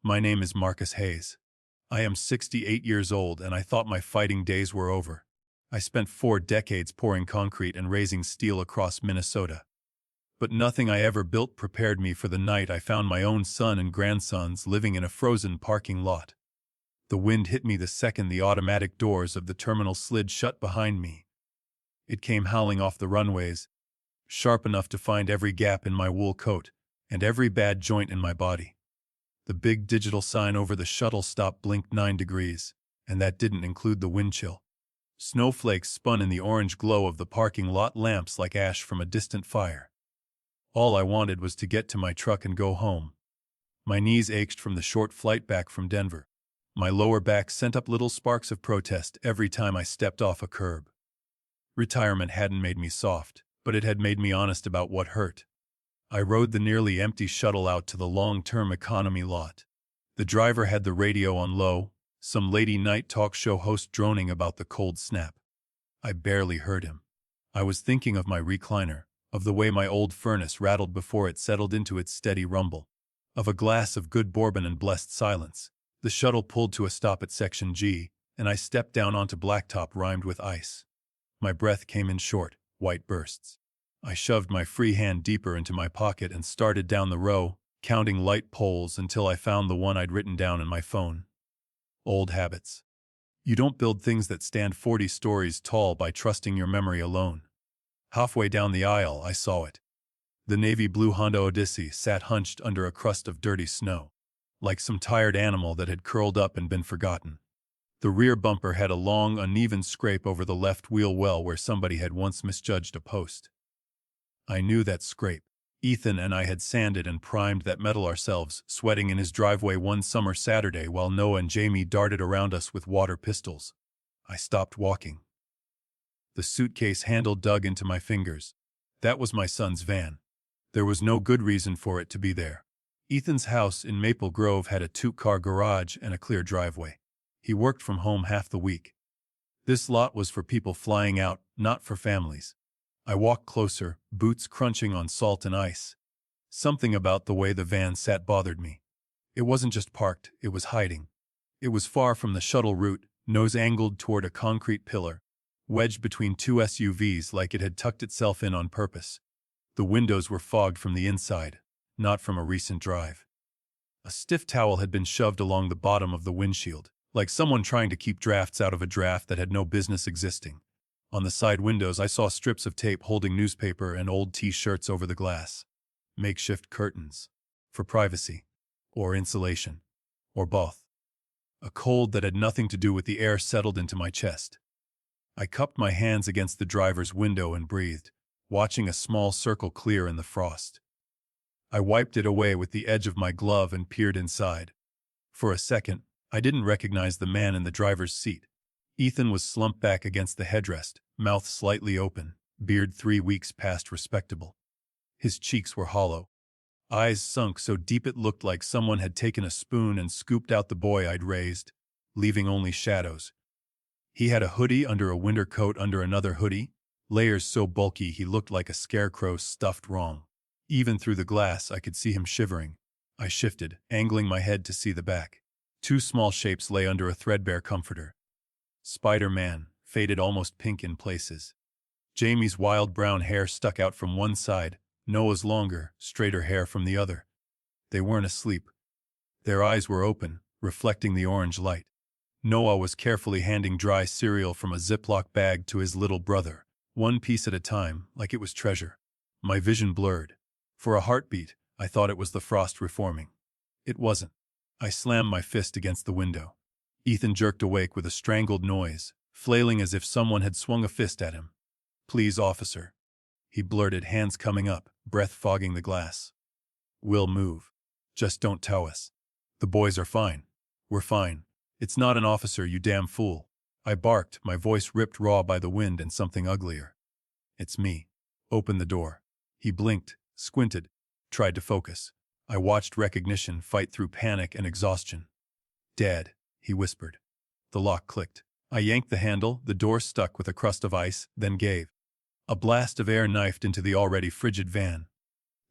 My name is Marcus Hayes. I am 68 years old and I thought my fighting days were over. I spent 4 decades pouring concrete and raising steel across Minnesota. But nothing I ever built prepared me for the night I found my own son and grandsons living in a frozen parking lot. The wind hit me the second the automatic doors of the terminal slid shut behind me. It came howling off the runways, sharp enough to find every gap in my wool coat and every bad joint in my body. The big digital sign over the shuttle stop blinked 9 degrees, and that didn't include the wind chill. Snowflakes spun in the orange glow of the parking lot lamps like ash from a distant fire. All I wanted was to get to my truck and go home. My knees ached from the short flight back from Denver. My lower back sent up little sparks of protest every time I stepped off a curb. Retirement hadn't made me soft, but it had made me honest about what hurt. I rode the nearly empty shuttle out to the long-term economy lot. The driver had the radio on low, some late-night talk show host droning about the cold snap. I barely heard him. I was thinking of my recliner, of the way my old furnace rattled before it settled into its steady rumble, of a glass of good bourbon and blessed silence. The shuttle pulled to a stop at Section G, and I stepped down onto blacktop rimed with ice. My breath came in short, white bursts. I shoved my free hand deeper into my pocket and started down the row, counting light poles until I found the one I'd written down in my phone. Old habits. You don't build things that stand 40 stories tall by trusting your memory alone. Halfway down the aisle, I saw it. The navy blue Honda Odyssey sat hunched under a crust of dirty snow, like some tired animal that had curled up and been forgotten. The rear bumper had a long, uneven scrape over the left wheel well where somebody had once misjudged a post. I knew that scrape. Ethan and I had sanded and primed that metal ourselves, sweating in his driveway one summer Saturday while Noah and Jamie darted around us with water pistols. I stopped walking. The suitcase handle dug into my fingers. That was my son's van. There was no good reason for it to be there. Ethan's house in Maple Grove had a 2-car garage and a clear driveway. He worked from home half the week. This lot was for people flying out, not for families. I walked closer, boots crunching on salt and ice. Something about the way the van sat bothered me. It wasn't just parked, it was hiding. It was far from the shuttle route, nose angled toward a concrete pillar, wedged between 2 SUVs like it had tucked itself in on purpose. The windows were fogged from the inside, not from a recent drive. A stiff towel had been shoved along the bottom of the windshield, like someone trying to keep drafts out of a draft that had no business existing. On the side windows I saw strips of tape holding newspaper and old T-shirts over the glass. Makeshift curtains. For privacy. Or insulation. Or both. A cold that had nothing to do with the air settled into my chest. I cupped my hands against the driver's window and breathed, watching a small circle clear in the frost. I wiped it away with the edge of my glove and peered inside. For a second, I didn't recognize the man in the driver's seat. Ethan was slumped back against the headrest, mouth slightly open, beard 3 weeks past respectable. His cheeks were hollow, eyes sunk so deep it looked like someone had taken a spoon and scooped out the boy I'd raised, leaving only shadows. He had a hoodie under a winter coat under another hoodie, layers so bulky he looked like a scarecrow stuffed wrong. Even through the glass I could see him shivering. I shifted, angling my head to see the back. 2 small shapes lay under a threadbare comforter. Spider-Man, faded almost pink in places. Jamie's wild brown hair stuck out from one side, Noah's longer, straighter hair from the other. They weren't asleep. Their eyes were open, reflecting the orange light. Noah was carefully handing dry cereal from a Ziploc bag to his little brother, one piece at a time, like it was treasure. My vision blurred. For a heartbeat, I thought it was the frost reforming. It wasn't. I slammed my fist against the window. Ethan jerked awake with a strangled noise, flailing as if someone had swung a fist at him. "Please, officer," he blurted, hands coming up, breath fogging the glass. "We'll move. Just don't tow us. The boys are fine. We're fine. It's not an officer, you damn fool." I barked, my voice ripped raw by the wind and something uglier. "It's me. Open the door." He blinked, squinted, tried to focus. I watched recognition fight through panic and exhaustion. "Dad," he whispered. The lock clicked. I yanked the handle, the door stuck with a crust of ice, then gave. A blast of air knifed into the already frigid van.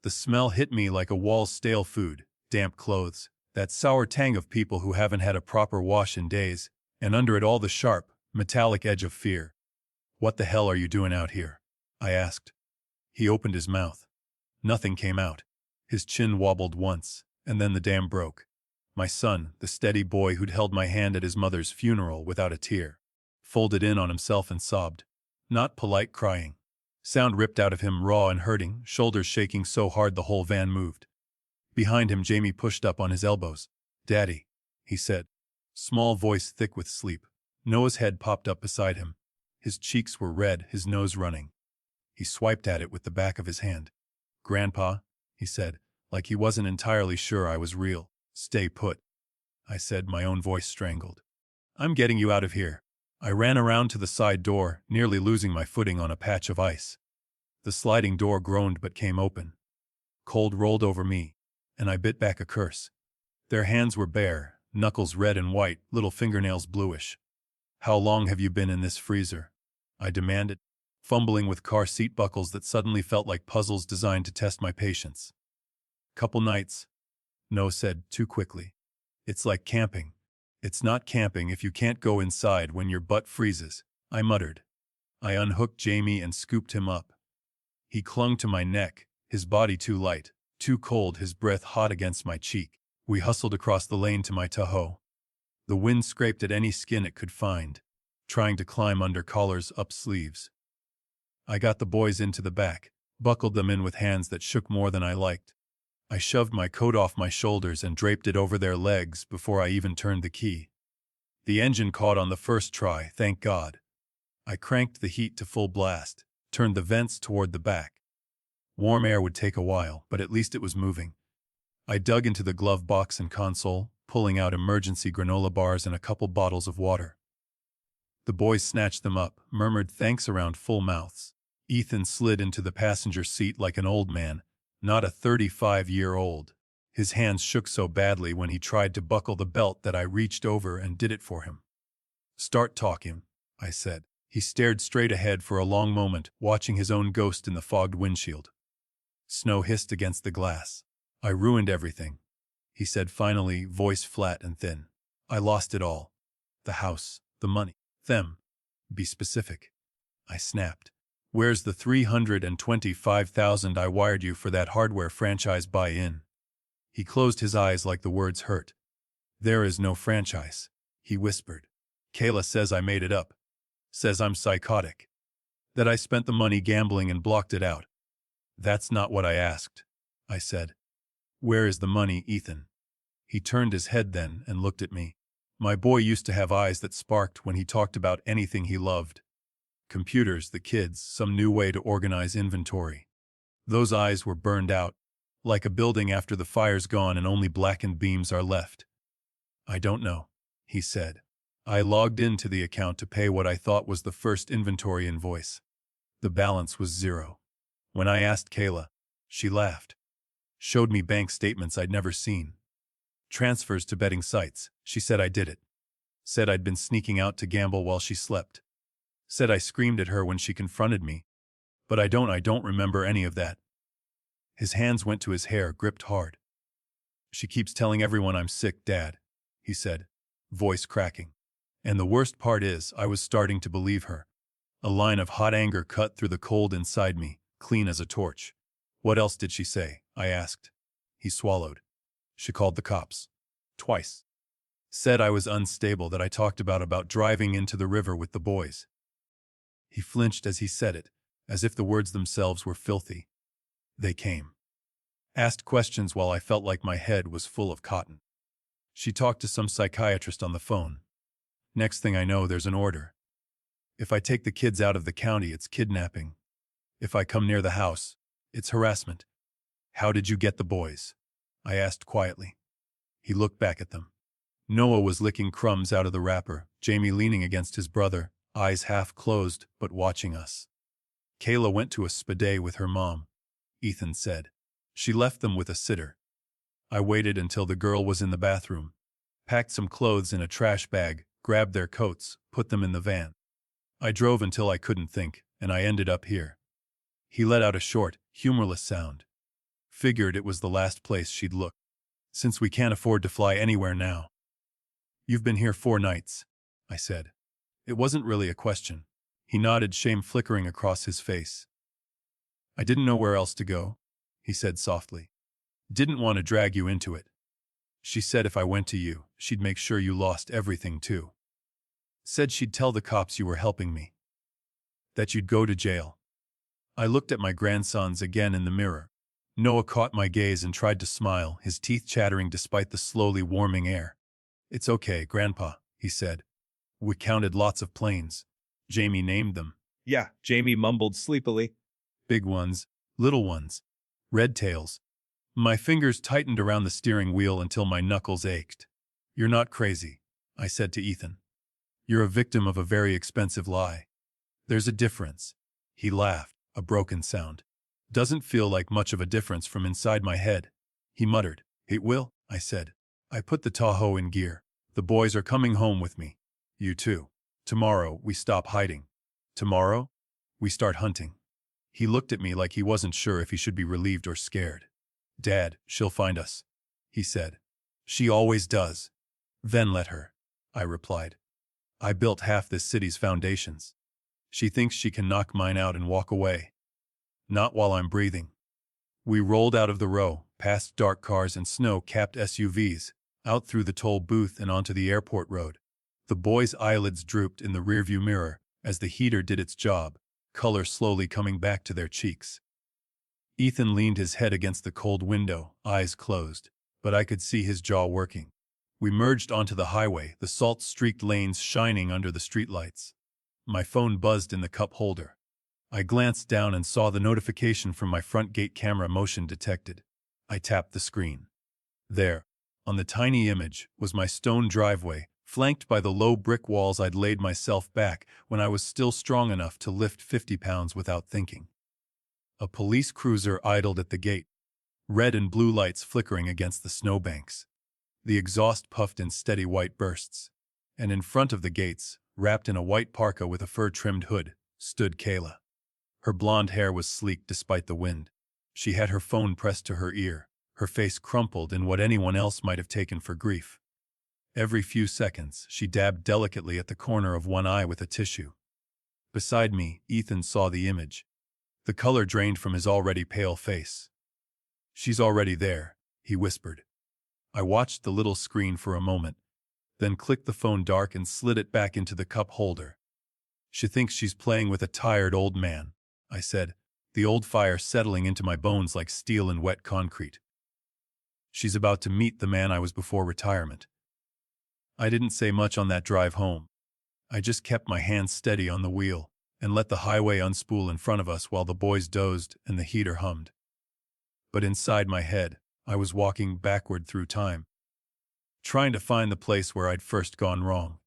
The smell hit me like a wall's stale food, damp clothes, That sour tang of people who haven't had a proper wash in days, and under it all the sharp, metallic edge of fear. "What the hell are you doing out here?" I asked. He opened his mouth. Nothing came out. His chin wobbled once, and then the dam broke. My son, the steady boy who'd held my hand at his mother's funeral without a tear, folded in on himself and sobbed. Not polite crying. Sound ripped out of him raw and hurting, shoulders shaking so hard the whole van moved. Behind him, Jamie pushed up on his elbows. "Daddy," he said. Small voice thick with sleep. Noah's head popped up beside him. His cheeks were red, his nose running. He swiped at it with the back of his hand. "Grandpa," he said, like he wasn't entirely sure I was real. "Stay put," I said, my own voice strangled. "I'm getting you out of here." I ran around to the side door, nearly losing my footing on a patch of ice. The sliding door groaned but came open. Cold rolled over me, and I bit back a curse. Their hands were bare, knuckles red and white, little fingernails bluish. "How long have you been in this freezer?" I demanded, fumbling with car seat buckles that suddenly felt like puzzles designed to test my patience. "Couple nights," Noah said too quickly. "It's like camping." "It's not camping if you can't go inside when your butt freezes," I muttered. I unhooked Jamie and scooped him up. He clung to my neck, his body too light, too cold, his breath hot against my cheek. We hustled across the lane to my Tahoe. The wind scraped at any skin it could find, trying to climb under collars, up sleeves. I got the boys into the back, buckled them in with hands that shook more than I liked. I shoved my coat off my shoulders and draped it over their legs before I even turned the key. The engine caught on the first try, thank God. I cranked the heat to full blast, turned the vents toward the back. Warm air would take a while, but at least it was moving. I dug into the glove box and console, pulling out emergency granola bars and a couple bottles of water. The boys snatched them up, murmured thanks around full mouths. Ethan slid into the passenger seat like an old man, not a 35-year-old. His hands shook so badly when he tried to buckle the belt that I reached over and did it for him. "Start talking," I said. He stared straight ahead for a long moment, watching his own ghost in the fogged windshield. Snow hissed against the glass. "I ruined everything," he said finally, voice flat and thin. "I lost it all. The house, the money, them. Be specific." I snapped. "Where's the $325,000 I wired you for that hardware franchise buy-in?" He closed his eyes like the words hurt. "There is no franchise," he whispered. "Kayla says I made it up. Says I'm psychotic. That I spent the money gambling and blocked it out." "That's not what I asked," I said. "Where is the money, Ethan?" He turned his head then and looked at me. My boy used to have eyes that sparked when he talked about anything he loved. Computers, the kids, some new way to organize inventory. Those eyes were burned out, like a building after the fire's gone and only blackened beams are left. "I don't know," he said. I logged into the account to pay what I thought was the first inventory invoice. The balance was zero. When I asked Kayla, she laughed. Showed me bank statements I'd never seen. Transfers to betting sites. She said I did it. Said I'd been sneaking out to gamble while she slept. Said I screamed at her when she confronted me. But I don't remember any of that. His hands went to his hair, gripped hard. "She keeps telling everyone I'm sick, Dad," he said, voice cracking. And the worst part is, I was starting to believe her. A line of hot anger cut through the cold inside me, clean as a torch. "What else did she say?" I asked. He swallowed. "She called the cops. Twice. Said I was unstable, that I talked about driving into the river with the boys." He flinched as he said it, as if the words themselves were filthy. "They came. Asked questions while I felt like my head was full of cotton. She talked to some psychiatrist on the phone. Next thing I know, there's an order. If I take the kids out of the county, it's kidnapping. If I come near the house, it's harassment." "How did you get the boys?" I asked quietly. He looked back at them. Noah was licking crumbs out of the wrapper, Jamie leaning against his brother, eyes half closed but watching us. "Kayla went to a spa day with her mom," Ethan said. "She left them with a sitter. I waited until the girl was in the bathroom, packed some clothes in a trash bag, grabbed their coats, put them in the van. I drove until I couldn't think, and I ended up here." He let out a short, humorless sound. "Figured it was the last place she'd look." since we can't afford to fly anywhere now. You've been here 4 nights, I said. It wasn't really a question. He nodded, shame flickering across his face. I didn't know where else to go, he said softly. Didn't want to drag you into it. She said if I went to you, she'd make sure you lost everything too. Said she'd tell the cops you were helping me. That you'd go to jail. I looked at my grandsons again in the mirror. Noah caught my gaze and tried to smile, his teeth chattering despite the slowly warming air. It's okay, Grandpa, he said. We counted lots of planes. Jamie named them. Yeah, Jamie mumbled sleepily. Big ones, little ones, red tails. My fingers tightened around the steering wheel until my knuckles ached. You're not crazy, I said to Ethan. You're a victim of a very expensive lie. There's a difference. He laughed, a broken sound. Doesn't feel like much of a difference from inside my head. He muttered. It will, I said. I put the Tahoe in gear. The boys are coming home with me. You too. Tomorrow, we stop hiding. Tomorrow, we start hunting. He looked at me like he wasn't sure if he should be relieved or scared. Dad, she'll find us, he said. She always does. Then let her, I replied. I built half this city's foundations. She thinks she can knock mine out and walk away. Not while I'm breathing. We rolled out of the row, past dark cars and snow-capped SUVs, out through the toll booth and onto the airport road. The boys' eyelids drooped in the rearview mirror as the heater did its job, color slowly coming back to their cheeks. Ethan leaned his head against the cold window, eyes closed, but I could see his jaw working. We merged onto the highway, the salt-streaked lanes shining under the streetlights. My phone buzzed in the cup holder. I glanced down and saw the notification from my front gate camera, motion detected. I tapped the screen. There, on the tiny image, was my stone driveway, flanked by the low brick walls I'd laid myself back when I was still strong enough to lift 50 pounds without thinking. A police cruiser idled at the gate, red and blue lights flickering against the snowbanks. The exhaust puffed in steady white bursts, and in front of the gates, wrapped in a white parka with a fur-trimmed hood, stood Kayla. Her blonde hair was sleek despite the wind. She had her phone pressed to her ear, her face crumpled in what anyone else might have taken for grief. Every few seconds, she dabbed delicately at the corner of one eye with a tissue. Beside me, Ethan saw the image. The color drained from his already pale face. She's already there, he whispered. I watched the little screen for a moment, then clicked the phone dark and slid it back into the cup holder. She thinks she's playing with a tired old man, I said, the old fire settling into my bones like steel in wet concrete. She's about to meet the man I was before retirement. I didn't say much on that drive home. I just kept my hands steady on the wheel and let the highway unspool in front of us while the boys dozed and the heater hummed. But inside my head, I was walking backward through time, trying to find the place where I'd first gone wrong.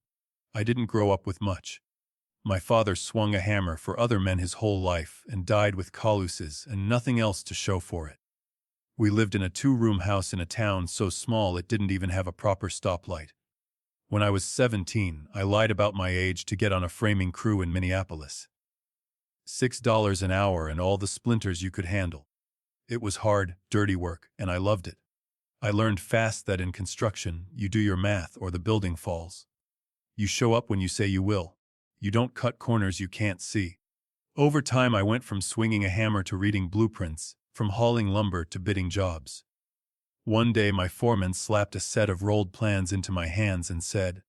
I didn't grow up with much. My father swung a hammer for other men his whole life and died with calluses and nothing else to show for it. We lived in a 2-room house in a town so small it didn't even have a proper stoplight. When I was 17, I lied about my age to get on a framing crew in Minneapolis. $6 an hour and all the splinters you could handle. It was hard, dirty work, and I loved it. I learned fast that in construction, you do your math or the building falls. You show up when you say you will. You don't cut corners you can't see. Over time, I went from swinging a hammer to reading blueprints, from hauling lumber to bidding jobs. One day, my foreman slapped a set of rolled plans into my hands and said,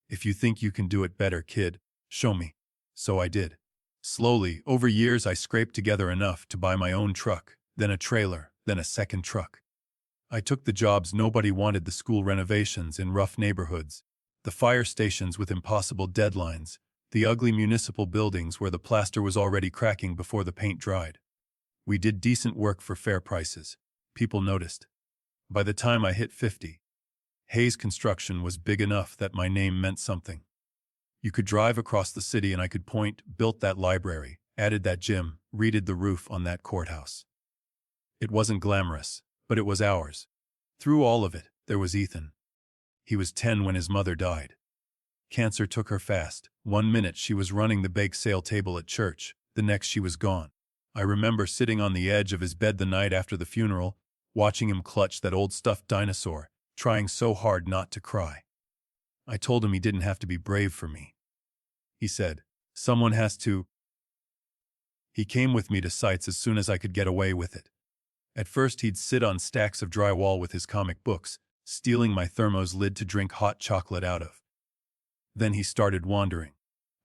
"If you think you can do it better, kid, show me." So I did. Slowly, over years, I scraped together enough to buy my own truck, then a trailer, then a second truck. I took the jobs nobody wanted: the school renovations in rough neighborhoods, the fire stations with impossible deadlines, the ugly municipal buildings where the plaster was already cracking before the paint dried. We did decent work for fair prices. People noticed. By the time I hit 50, Hayes Construction was big enough that my name meant something. You could drive across the city and I could point, built that library, added that gym, redid the roof on that courthouse. It wasn't glamorous, but it was ours. Through all of it, there was Ethan. He was 10 when his mother died. Cancer took her fast. One minute she was running the bake sale table at church, the next she was gone. I remember sitting on the edge of his bed the night after the funeral, watching him clutch that old stuffed dinosaur, trying so hard not to cry. I told him he didn't have to be brave for me. He said, "Someone has to." He came with me to sites as soon as I could get away with it. At first he'd sit on stacks of drywall with his comic books, stealing my thermos lid to drink hot chocolate out of. Then he started wandering.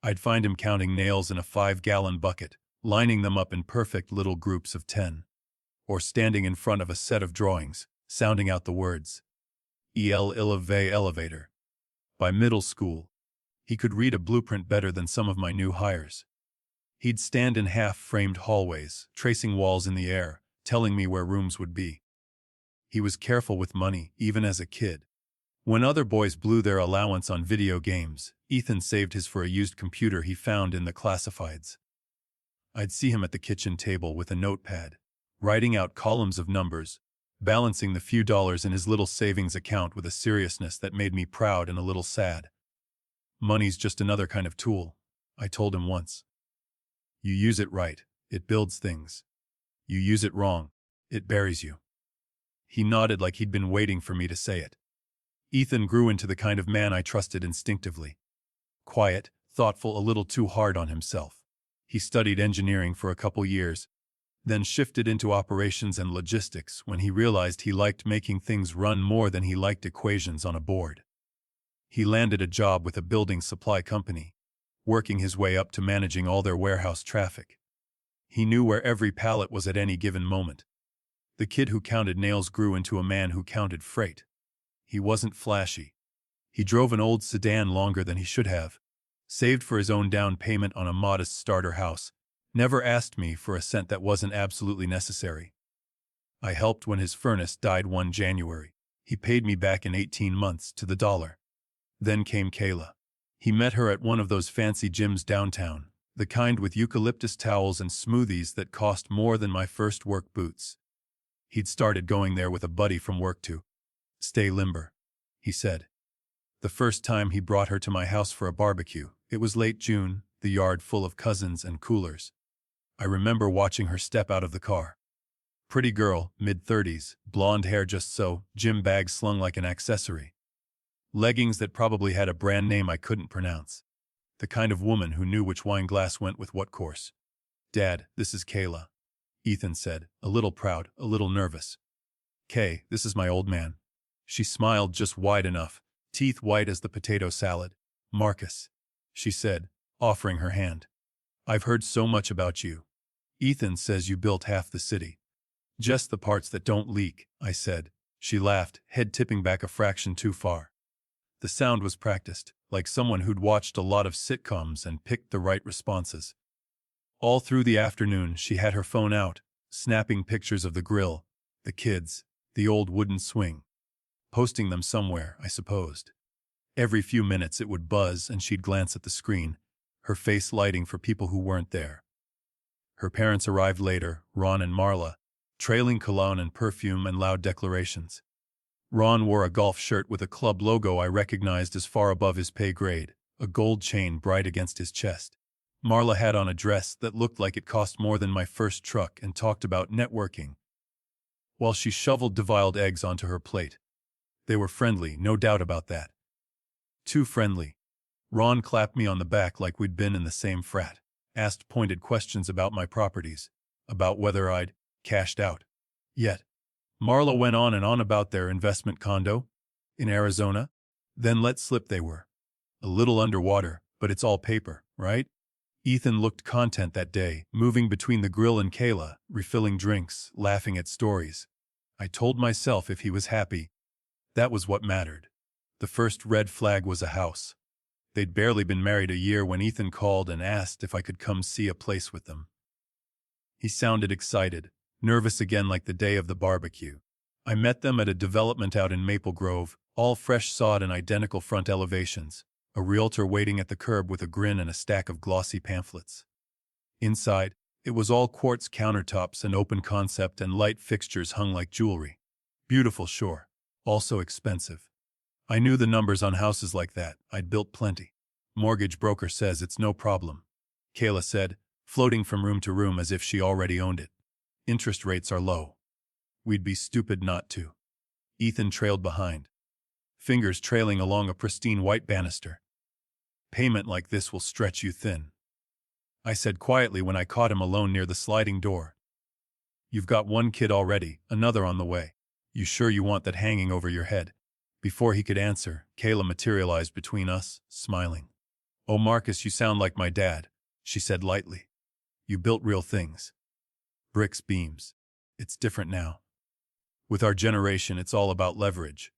I'd find him counting nails in a 5-gallon bucket, lining them up in perfect little groups of 10. Or standing in front of a set of drawings, sounding out the words, elevator. By middle school, he could read a blueprint better than some of my new hires. He'd stand in half-framed hallways, tracing walls in the air, telling me where rooms would be. He was careful with money, even as a kid. When other boys blew their allowance on video games, Ethan saved his for a used computer he found in the classifieds. I'd see him at the kitchen table with a notepad, writing out columns of numbers, balancing the few dollars in his little savings account with a seriousness that made me proud and a little sad. "Money's just another kind of tool," I told him once. "You use it right, it builds things. You use it wrong, it buries you." He nodded like he'd been waiting for me to say it. Ethan grew into the kind of man I trusted instinctively. Quiet, thoughtful, a little too hard on himself. He studied engineering for a couple years, then shifted into operations and logistics when he realized he liked making things run more than he liked equations on a board. He landed a job with a building supply company, working his way up to managing all their warehouse traffic. He knew where every pallet was at any given moment. The kid who counted nails grew into a man who counted freight. He wasn't flashy. He drove an old sedan longer than he should have, saved for his own down payment on a modest starter house, never asked me for a cent that wasn't absolutely necessary. I helped when his furnace died one January. He paid me back in 18 months to the dollar. Then came Kayla. He met her at one of those fancy gyms downtown, the kind with eucalyptus towels and smoothies that cost more than my first work boots. He'd started going there with a buddy from work to stay limber, he said. The first time he brought her to my house for a barbecue, it was late June, the yard full of cousins and coolers. I remember watching her step out of the car. Pretty girl, mid-30s, blonde hair just so, gym bag slung like an accessory. Leggings that probably had a brand name I couldn't pronounce. The kind of woman who knew which wine glass went with what course. "Dad, this is Kayla," Ethan said, a little proud, a little nervous. "Kay, this is my old man." She smiled just wide enough, teeth white as the potato salad. "Marcus," she said, offering her hand. "I've heard so much about you. Ethan says you built half the city." "Just the parts that don't leak," I said. She laughed, head tipping back a fraction too far. The sound was practiced, like someone who'd watched a lot of sitcoms and picked the right responses. All through the afternoon, she had her phone out, snapping pictures of the grill, the kids, the old wooden swing. Posting them somewhere, I supposed. Every few minutes it would buzz and she'd glance at the screen, her face lighting for people who weren't there. Her parents arrived later, Ron and Marla, trailing cologne and perfume and loud declarations. Ron wore a golf shirt with a club logo I recognized as far above his pay grade, a gold chain bright against his chest. Marla had on a dress that looked like it cost more than my first truck and talked about networking, while she shoveled deviled eggs onto her plate. They were friendly, no doubt about that. Too friendly. Ron clapped me on the back like we'd been in the same frat, asked pointed questions about my properties, about whether I'd cashed out yet. Marla went on and on about their investment condo in Arizona, then let slip they were a little underwater, but it's all paper, right? Ethan looked content that day, moving between the grill and Kayla, refilling drinks, laughing at stories. I told myself if he was happy, that was what mattered. The first red flag was a house. They'd barely been married a year when Ethan called and asked if I could come see a place with them. He sounded excited, nervous again like the day of the barbecue. I met them at a development out in Maple Grove, all fresh sod and identical front elevations, a realtor waiting at the curb with a grin and a stack of glossy pamphlets. Inside, it was all quartz countertops and open concept and light fixtures hung like jewelry. Beautiful, sure. Also expensive. I knew the numbers on houses like that. I'd built plenty. "Mortgage broker says it's no problem," Kayla said, floating from room to room as if she already owned it. "Interest rates are low. We'd be stupid not to. Ethan trailed behind, fingers trailing along a pristine white banister. Payment like this will stretch you thin, I said quietly when I caught him alone near the sliding door. You've got one kid already, another on the way. You sure you want that hanging over your head? Before he could answer, Kayla materialized between us, smiling. Oh, Marcus, you sound like my dad, she said lightly. You built real things. Bricks, beams. It's different now. With our generation, it's all about leverage.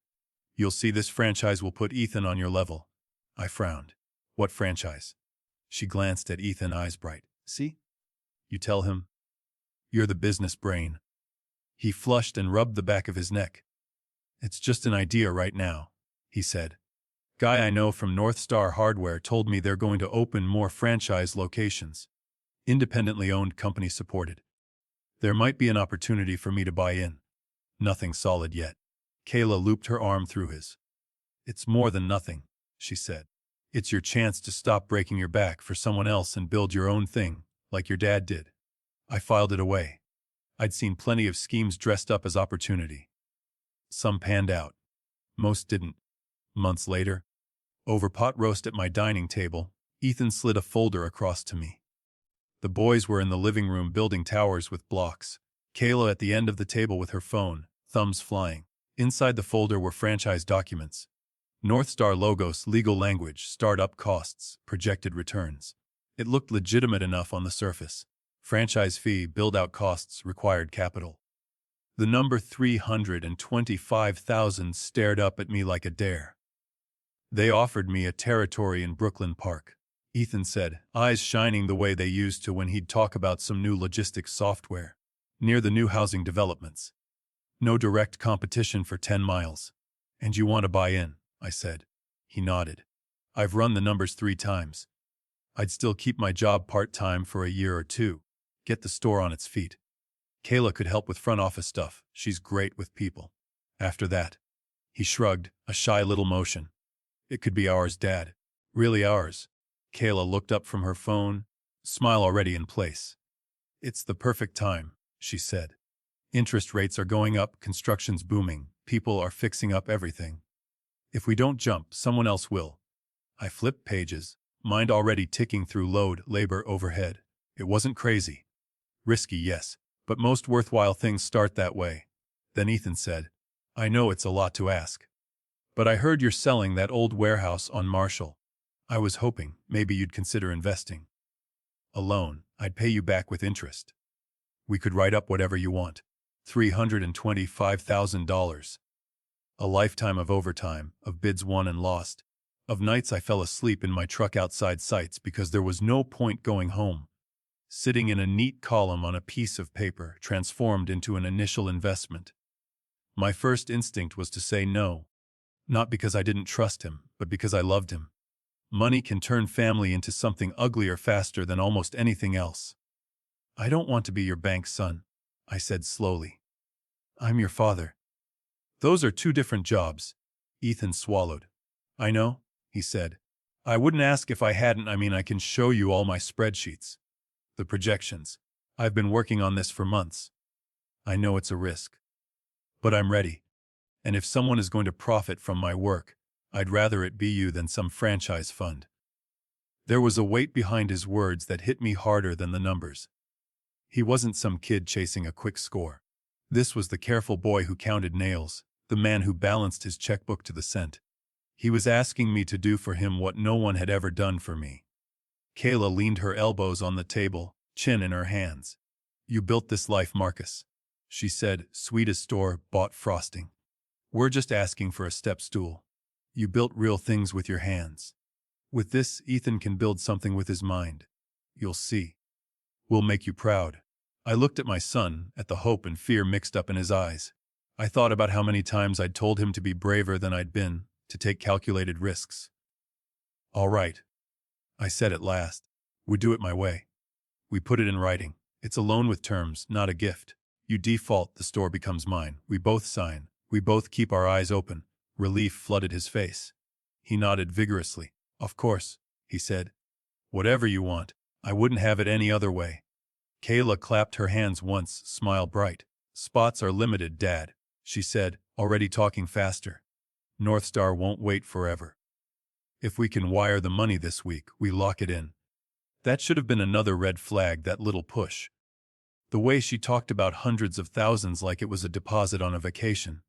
You'll see this franchise will put Ethan on your level. I frowned. What franchise? She glanced at Ethan, eyes bright. See? You tell him. You're the business brain. He flushed and rubbed the back of his neck. It's just an idea right now, he said. Guy I know from North Star Hardware told me they're going to open more franchise locations. Independently owned, company supported. There might be an opportunity for me to buy in. Nothing solid yet. Kayla looped her arm through his. It's more than nothing, she said. It's your chance to stop breaking your back for someone else and build your own thing, like your dad did. I filed it away. I'd seen plenty of schemes dressed up as opportunity. Some panned out. Most didn't. Months later, over pot roast at my dining table, Ethan slid a folder across to me. The boys were in the living room building towers with blocks. Kayla at the end of the table with her phone, thumbs flying. Inside the folder were franchise documents. North Star logos, legal language, startup costs, projected returns. It looked legitimate enough on the surface. Franchise fee, build-out costs, required capital. The number 325,000 stared up at me like a dare. They offered me a territory in Brooklyn Park, Ethan said, eyes shining the way they used to when he'd talk about some new logistics software, near the new housing developments. No direct competition for 10 miles. And you want to buy in, I said. He nodded. I've run the numbers 3 times. I'd still keep my job part-time for a year or two, get the store on its feet. Kayla could help with front office stuff. She's great with people. After that, he shrugged, a shy little motion. It could be ours, Dad. Really ours. Kayla looked up from her phone, smile already in place. It's the perfect time, she said. Interest rates are going up, construction's booming, people are fixing up everything. If we don't jump, someone else will. I flipped pages, mind already ticking through load, labor, overhead. It wasn't crazy. Risky, yes, but most worthwhile things start that way. Then Ethan said, I know it's a lot to ask. But I heard you're selling that old warehouse on Marshall. I was hoping maybe you'd consider investing. A loan, I'd pay you back with interest. We could write up whatever you want. $325,000. A lifetime of overtime, of bids won and lost, of nights I fell asleep in my truck outside sites because there was no point going home. Sitting in a neat column on a piece of paper transformed into an initial investment. My first instinct was to say no. Not because I didn't trust him, but because I loved him. Money can turn family into something uglier faster than almost anything else. I don't want to be your bank, son, I said slowly. I'm your father. Those are 2 different jobs. Ethan swallowed. I know, he said. I wouldn't ask if I hadn't. I can show you all my spreadsheets. The projections. I've been working on this for months. I know it's a risk. But I'm ready. And if someone is going to profit from my work, I'd rather it be you than some franchise fund. There was a weight behind his words that hit me harder than the numbers. He wasn't some kid chasing a quick score. This was the careful boy who counted nails, the man who balanced his checkbook to the cent. He was asking me to do for him what no one had ever done for me. Kayla leaned her elbows on the table, chin in her hands. You built this life, Marcus, she said, sweet as store-bought frosting. We're just asking for a step stool. You built real things with your hands. With this, Ethan can build something with his mind. You'll see. We'll make you proud. I looked at my son, at the hope and fear mixed up in his eyes. I thought about how many times I'd told him to be braver than I'd been, to take calculated risks. All right, I said at last. We do it my way. We put it in writing. It's a loan with terms, not a gift. You default, the store becomes mine. We both sign. We both keep our eyes open. Relief flooded his face. He nodded vigorously. Of course, he said. Whatever you want. I wouldn't have it any other way. Kayla clapped her hands once, smile bright. Spots are limited, Dad, she said, already talking faster. Northstar won't wait forever. If we can wire the money this week, we lock it in. That should have been another red flag, that little push. The way she talked about hundreds of thousands like it was a deposit on a vacation.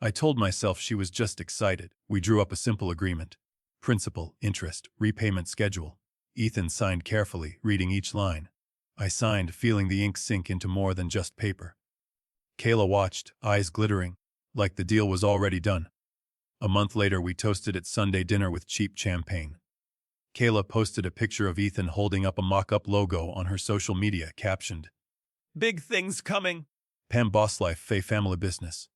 I told myself she was just excited. We drew up a simple agreement. Principal, interest, repayment schedule. Ethan signed carefully, reading each line. I signed, feeling the ink sink into more than just paper. Kayla watched, eyes glittering, like the deal was already done. A month later, we toasted at Sunday dinner with cheap champagne. Kayla posted a picture of Ethan holding up a mock-up logo on her social media, captioned, "Big things coming. Pam Boss Life, Faye Family Business."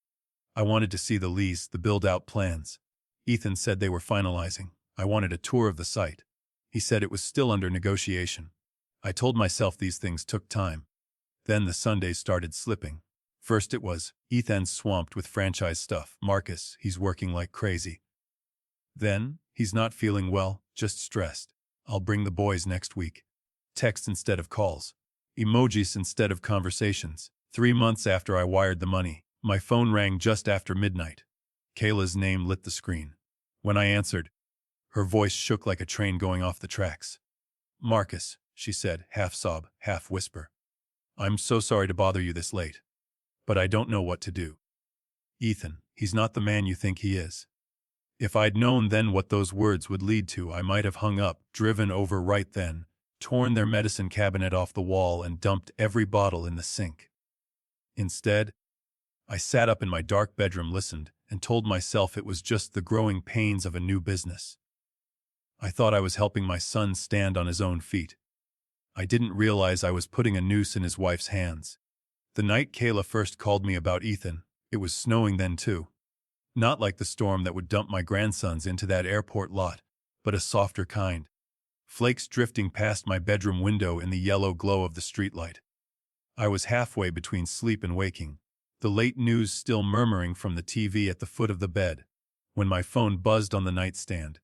I wanted to see the lease, the build-out plans. Ethan said they were finalizing. I wanted a tour of the site. He said it was still under negotiation. I told myself these things took time. Then the Sundays started slipping. First it was, Ethan's swamped with franchise stuff. Marcus, he's working like crazy. Then, he's not feeling well, just stressed. I'll bring the boys next week. Text instead of calls. Emojis instead of conversations. 3 months after I wired the money, my phone rang just after midnight. Kayla's name lit the screen. When I answered, her voice shook like a train going off the tracks. "Marcus," she said, half sob, half whisper. "I'm so sorry to bother you this late. But I don't know what to do. Ethan, he's not the man you think he is." If I'd known then what those words would lead to, I might have hung up, driven over right then, torn their medicine cabinet off the wall and dumped every bottle in the sink. Instead, I sat up in my dark bedroom, listened, and told myself it was just the growing pains of a new business. I thought I was helping my son stand on his own feet. I didn't realize I was putting a noose in his wife's hands. The night Kayla first called me about Ethan, it was snowing then too. Not like the storm that would dump my grandsons into that airport lot, but a softer kind. Flakes drifting past my bedroom window in the yellow glow of the streetlight. I was halfway between sleep and waking, the late news still murmuring from the TV at the foot of the bed, when my phone buzzed on the nightstand.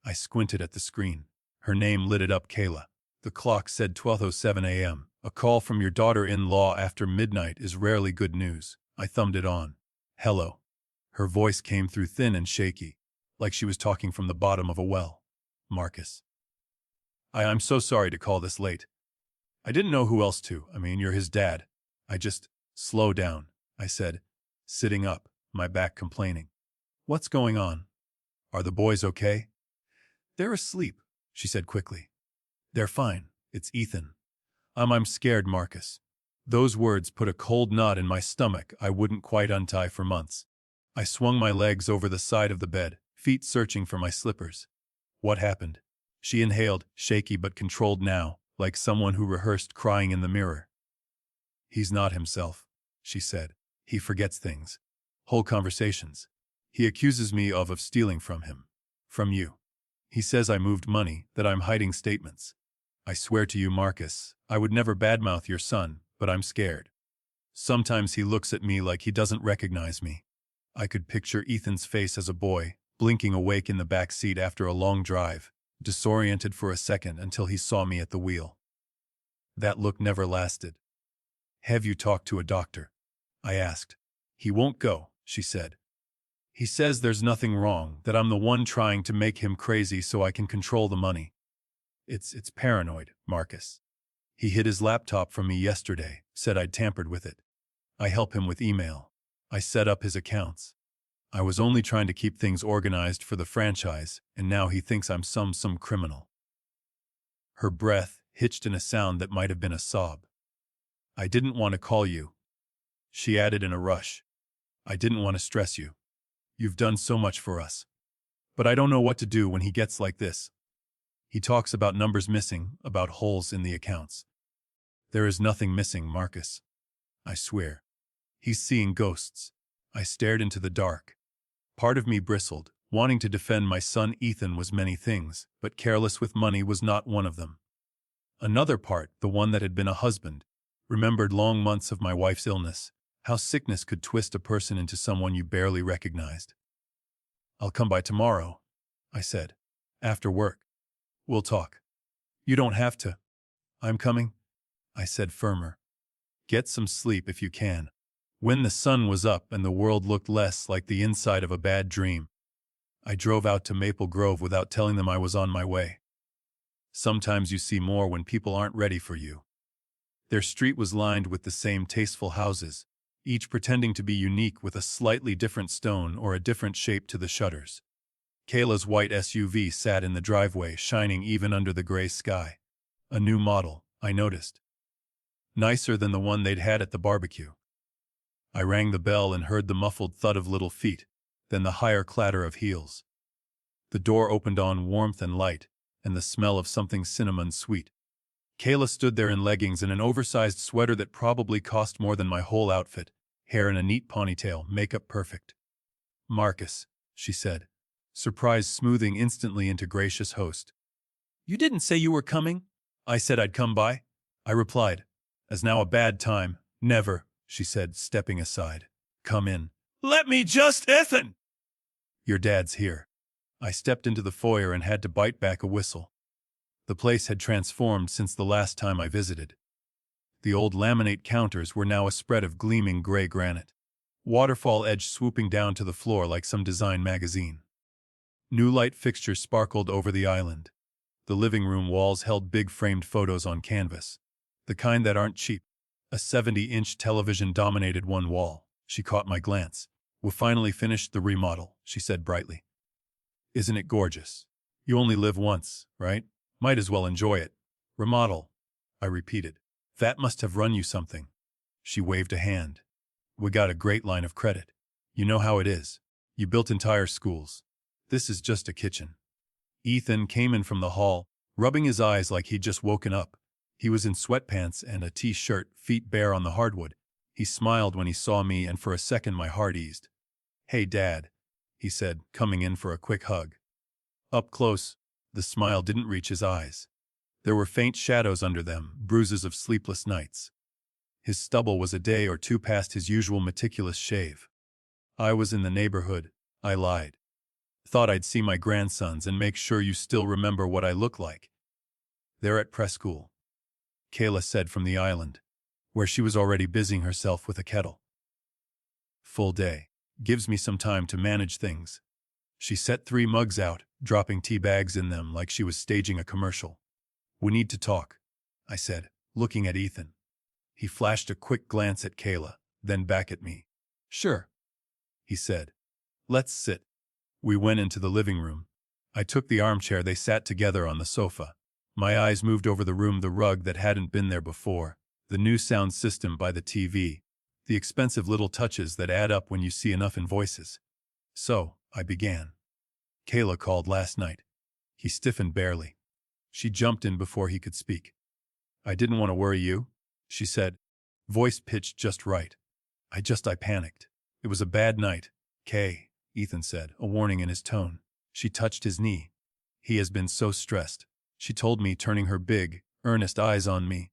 I squinted at the screen. Her name lit it up, Kayla. The clock said 12:07 a.m. A call from your daughter-in-law after midnight is rarely good news. I thumbed it on. "Hello." Her voice came through thin and shaky, like she was talking from the bottom of a well. "Marcus. I'm so sorry to call this late. I didn't know who else to. You're his dad. Slow down," I said, sitting up, my back complaining. "What's going on? Are the boys okay?" "They're asleep," she said quickly. "They're fine. It's Ethan." I'm scared, Marcus." Those words put a cold knot in my stomach I wouldn't quite untie for months. I swung my legs over the side of the bed, feet searching for my slippers. "What happened?" She inhaled, shaky but controlled now, like someone who rehearsed crying in the mirror. "He's not himself," she said. "He forgets things. Whole conversations. He accuses me of stealing from him. From you. He says I moved money, that I'm hiding statements. I swear to you, Marcus, I would never badmouth your son, but I'm scared. Sometimes he looks at me like he doesn't recognize me." I could picture Ethan's face as a boy, blinking awake in the back seat after a long drive, disoriented for a second until he saw me at the wheel. That look never lasted. "Have you talked to a doctor?" I asked. "He won't go," she said. "He says there's nothing wrong, that I'm the one trying to make him crazy so I can control the money. It's paranoid, Marcus. He hid his laptop from me yesterday, said I'd tampered with it. I help him with email. I set up his accounts. I was only trying to keep things organized for the franchise, and now he thinks I'm some criminal." Her breath hitched in a sound that might have been a sob. "I didn't want to call you," she added in a rush. "I didn't want to stress you. You've done so much for us. But I don't know what to do when he gets like this. He talks about numbers missing, about holes in the accounts. There is nothing missing, Marcus. I swear. He's seeing ghosts." I stared into the dark. Part of me bristled. Wanting to defend my son Ethan was many things, but careless with money was not one of them. Another part, the one that had been a husband, remembered long months of my wife's illness, how sickness could twist a person into someone you barely recognized. "I'll come by tomorrow," I said. "After work. We'll talk." "You don't have to." "I'm coming," I said firmer. "Get some sleep if you can." When the sun was up and the world looked less like the inside of a bad dream, I drove out to Maple Grove without telling them I was on my way. Sometimes you see more when people aren't ready for you. Their street was lined with the same tasteful houses, each pretending to be unique with a slightly different stone or a different shape to the shutters. Kayla's white SUV sat in the driveway, shining even under the gray sky. A new model, I noticed. Nicer than the one they'd had at the barbecue. I rang the bell and heard the muffled thud of little feet, then the higher clatter of heels. The door opened on warmth and light, and the smell of something cinnamon sweet. Kayla stood there in leggings and an oversized sweater that probably cost more than my whole outfit, hair in a neat ponytail, makeup perfect. "Marcus," she said, surprise smoothing instantly into gracious host. "You didn't say you were coming?" "I said I'd come by," I replied. "Is now a bad time?" "Never," she said, stepping aside. "Come in." "Let me just, Ethan!" "Your dad's here." I stepped into the foyer and had to bite back a whistle. The place had transformed since the last time I visited. The old laminate counters were now a spread of gleaming gray granite, waterfall edge swooping down to the floor like some design magazine. New light fixtures sparkled over the island. The living room walls held big framed photos on canvas, the kind that aren't cheap. A 70-inch television dominated one wall. She caught my glance. "We finally finished the remodel," she said brightly. "Isn't it gorgeous? You only live once, right? Might as well enjoy it." "Remodel," I repeated. "That must have run you something." She waved a hand. "We got a great line of credit. You know how it is. You built entire schools. This is just a kitchen." Ethan came in from the hall, rubbing his eyes like he'd just woken up. He was in sweatpants and a t-shirt, feet bare on the hardwood. He smiled when he saw me, and for a second my heart eased. "Hey, Dad," he said, coming in for a quick hug. Up close, the smile didn't reach his eyes. There were faint shadows under them, bruises of sleepless nights. His stubble was a day or two past his usual meticulous shave. "I was in the neighborhood," I lied. "Thought I'd see my grandsons and make sure you still remember what I look like." "They're at preschool," Kayla said from the island, where she was already busying herself with a kettle. "Full day. Gives me some time to manage things." She set 3 mugs out, dropping tea bags in them like she was staging a commercial. "We need to talk," I said, looking at Ethan. He flashed a quick glance at Kayla, then back at me. "Sure," he said. "Let's sit." We went into the living room. I took the armchair. They sat together on the sofa. My eyes moved over the room, the rug that hadn't been there before, the new sound system by the TV, the expensive little touches that add up when you see enough invoices. "So," I began. "Kayla called last night." He stiffened barely. She jumped in before he could speak. "I didn't want to worry you," she said, voice pitched just right. I panicked. "It was a bad night, Kay," Ethan said, a warning in his tone. She touched his knee. "He has been so stressed," she told me, turning her big, earnest eyes on me.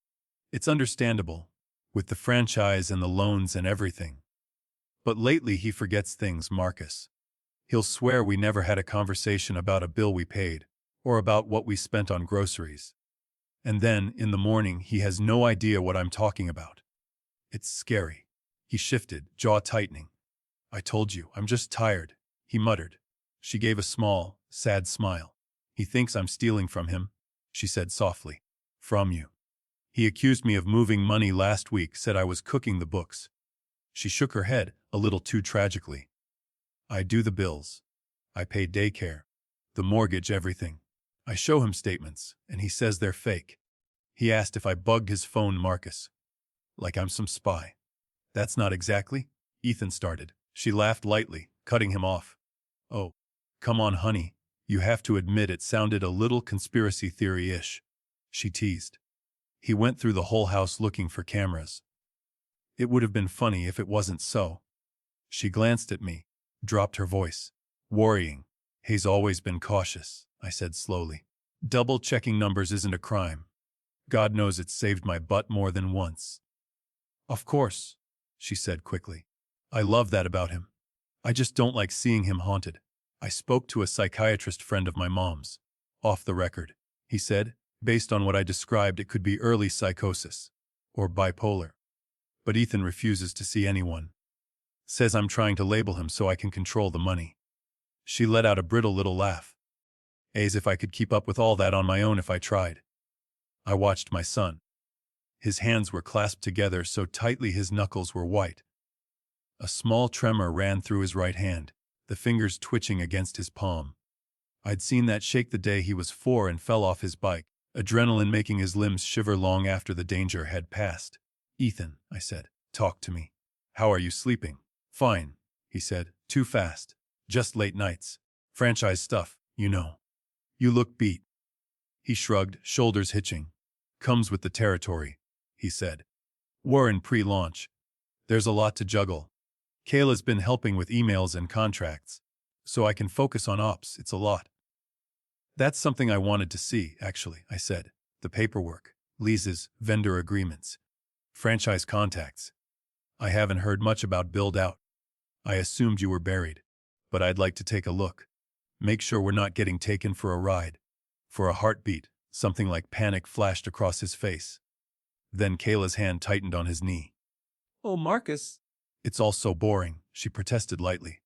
"It's understandable, with the franchise and the loans and everything. But lately he forgets things, Marcus. He'll swear we never had a conversation about a bill we paid, or about what we spent on groceries. And then, in the morning, he has no idea what I'm talking about. It's scary." He shifted, jaw tightening. "I told you, I'm just tired," he muttered. She gave a small, sad smile. "He thinks I'm stealing from him," she said softly. "From you. He accused me of moving money last week, said I was cooking the books." She shook her head, a little too tragically. "I do the bills. I pay daycare, the mortgage, everything. I show him statements, and he says they're fake. He asked if I bugged his phone, Marcus. Like I'm some spy." "That's not exactly," Ethan started. She laughed lightly, cutting him off. "Oh, come on, honey. You have to admit it sounded a little conspiracy theory-ish," she teased. "He went through the whole house looking for cameras. It would have been funny if it wasn't so." She glanced at me, dropped her voice. "Worrying. He's always been cautious," I said slowly. "Double-checking numbers isn't a crime. God knows it's saved my butt more than once." "Of course," she said quickly. "I love that about him. I just don't like seeing him haunted." "I spoke to a psychiatrist friend of my mom's. Off the record," he said. "Based on what I described, it could be early psychosis. Or bipolar. But Ethan refuses to see anyone. Says I'm trying to label him so I can control the money. She let out a brittle little laugh. As if I could keep up with all that on my own if I tried. I watched my son. His hands were clasped together so tightly his knuckles were white. A small tremor ran through his right hand, the fingers twitching against his palm. I'd seen that shake the day he was 4 and fell off his bike, adrenaline making his limbs shiver long after the danger had passed. Ethan, I said, talk to me. How are you sleeping? Fine, he said, too fast. Just late nights. Franchise stuff, you know. You look beat. He shrugged, shoulders hitching. Comes with the territory, he said. We're in pre-launch. There's a lot to juggle. Kayla's been helping with emails and contracts, so I can focus on ops. It's a lot. That's something I wanted to see, actually, I said. The paperwork, leases, vendor agreements, franchise contacts. I haven't heard much about build-out. I assumed you were buried, but I'd like to take a look. Make sure we're not getting taken for a ride. For a heartbeat, something like panic flashed across his face. Then Kayla's hand tightened on his knee. Oh, Marcus. It's all so boring, she protested lightly.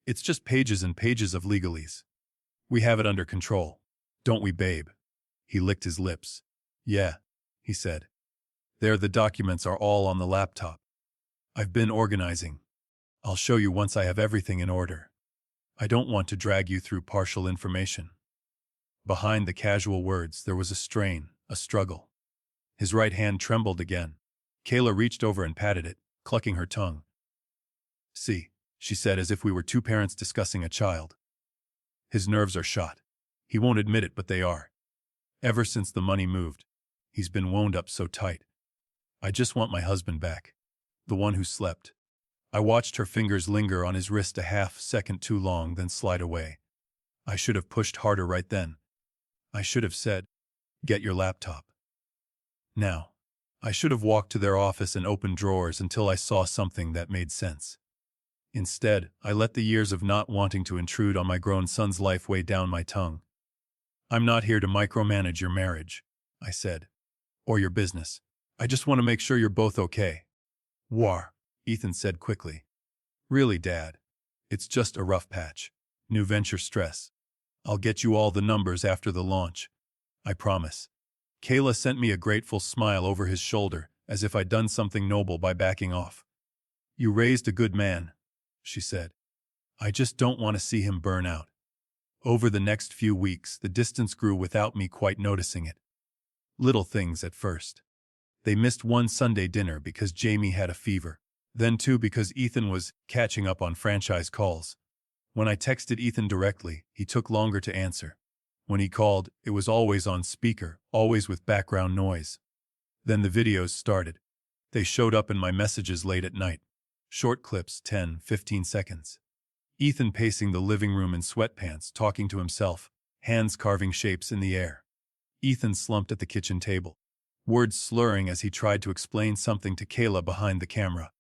It's just pages and pages of legalese. We have it under control. Don't we, babe? He licked his lips. Yeah, he said. There, the documents are all on the laptop. I've been organizing. I'll show you once I have everything in order. I don't want to drag you through partial information. Behind the casual words, there was a strain, a struggle. His right hand trembled again. Kayla reached over and patted it, clucking her tongue. See, she said as if we were two parents discussing a child. His nerves are shot. He won't admit it, but they are. Ever since the money moved, he's been wound up so tight. I just want my husband back. The one who slept. I watched her fingers linger on his wrist a half-second too long, then slide away. I should have pushed harder right then. I should have said, get your laptop. Now. I should have walked to their office and opened drawers until I saw something that made sense. Instead, I let the years of not wanting to intrude on my grown son's life weigh down my tongue. I'm not here to micromanage your marriage, I said. Or your business. I just want to make sure you're both okay. War, Ethan said quickly. Really, Dad. It's just a rough patch. New venture stress. I'll get you all the numbers after the launch. I promise. Kayla sent me a grateful smile over his shoulder, as if I'd done something noble by backing off. You raised a good man, she said. I just don't want to see him burn out. Over the next few weeks, the distance grew without me quite noticing it. Little things at first. They missed one Sunday dinner because Jamie had a fever. Then two because Ethan was catching up on franchise calls. When I texted Ethan directly, he took longer to answer. When he called, it was always on speaker, always with background noise. Then the videos started. They showed up in my messages late at night. Short clips, 10, 15 seconds. Ethan pacing the living room in sweatpants, talking to himself, hands carving shapes in the air. Ethan slumped at the kitchen table, words slurring as he tried to explain something to Kayla behind the camera.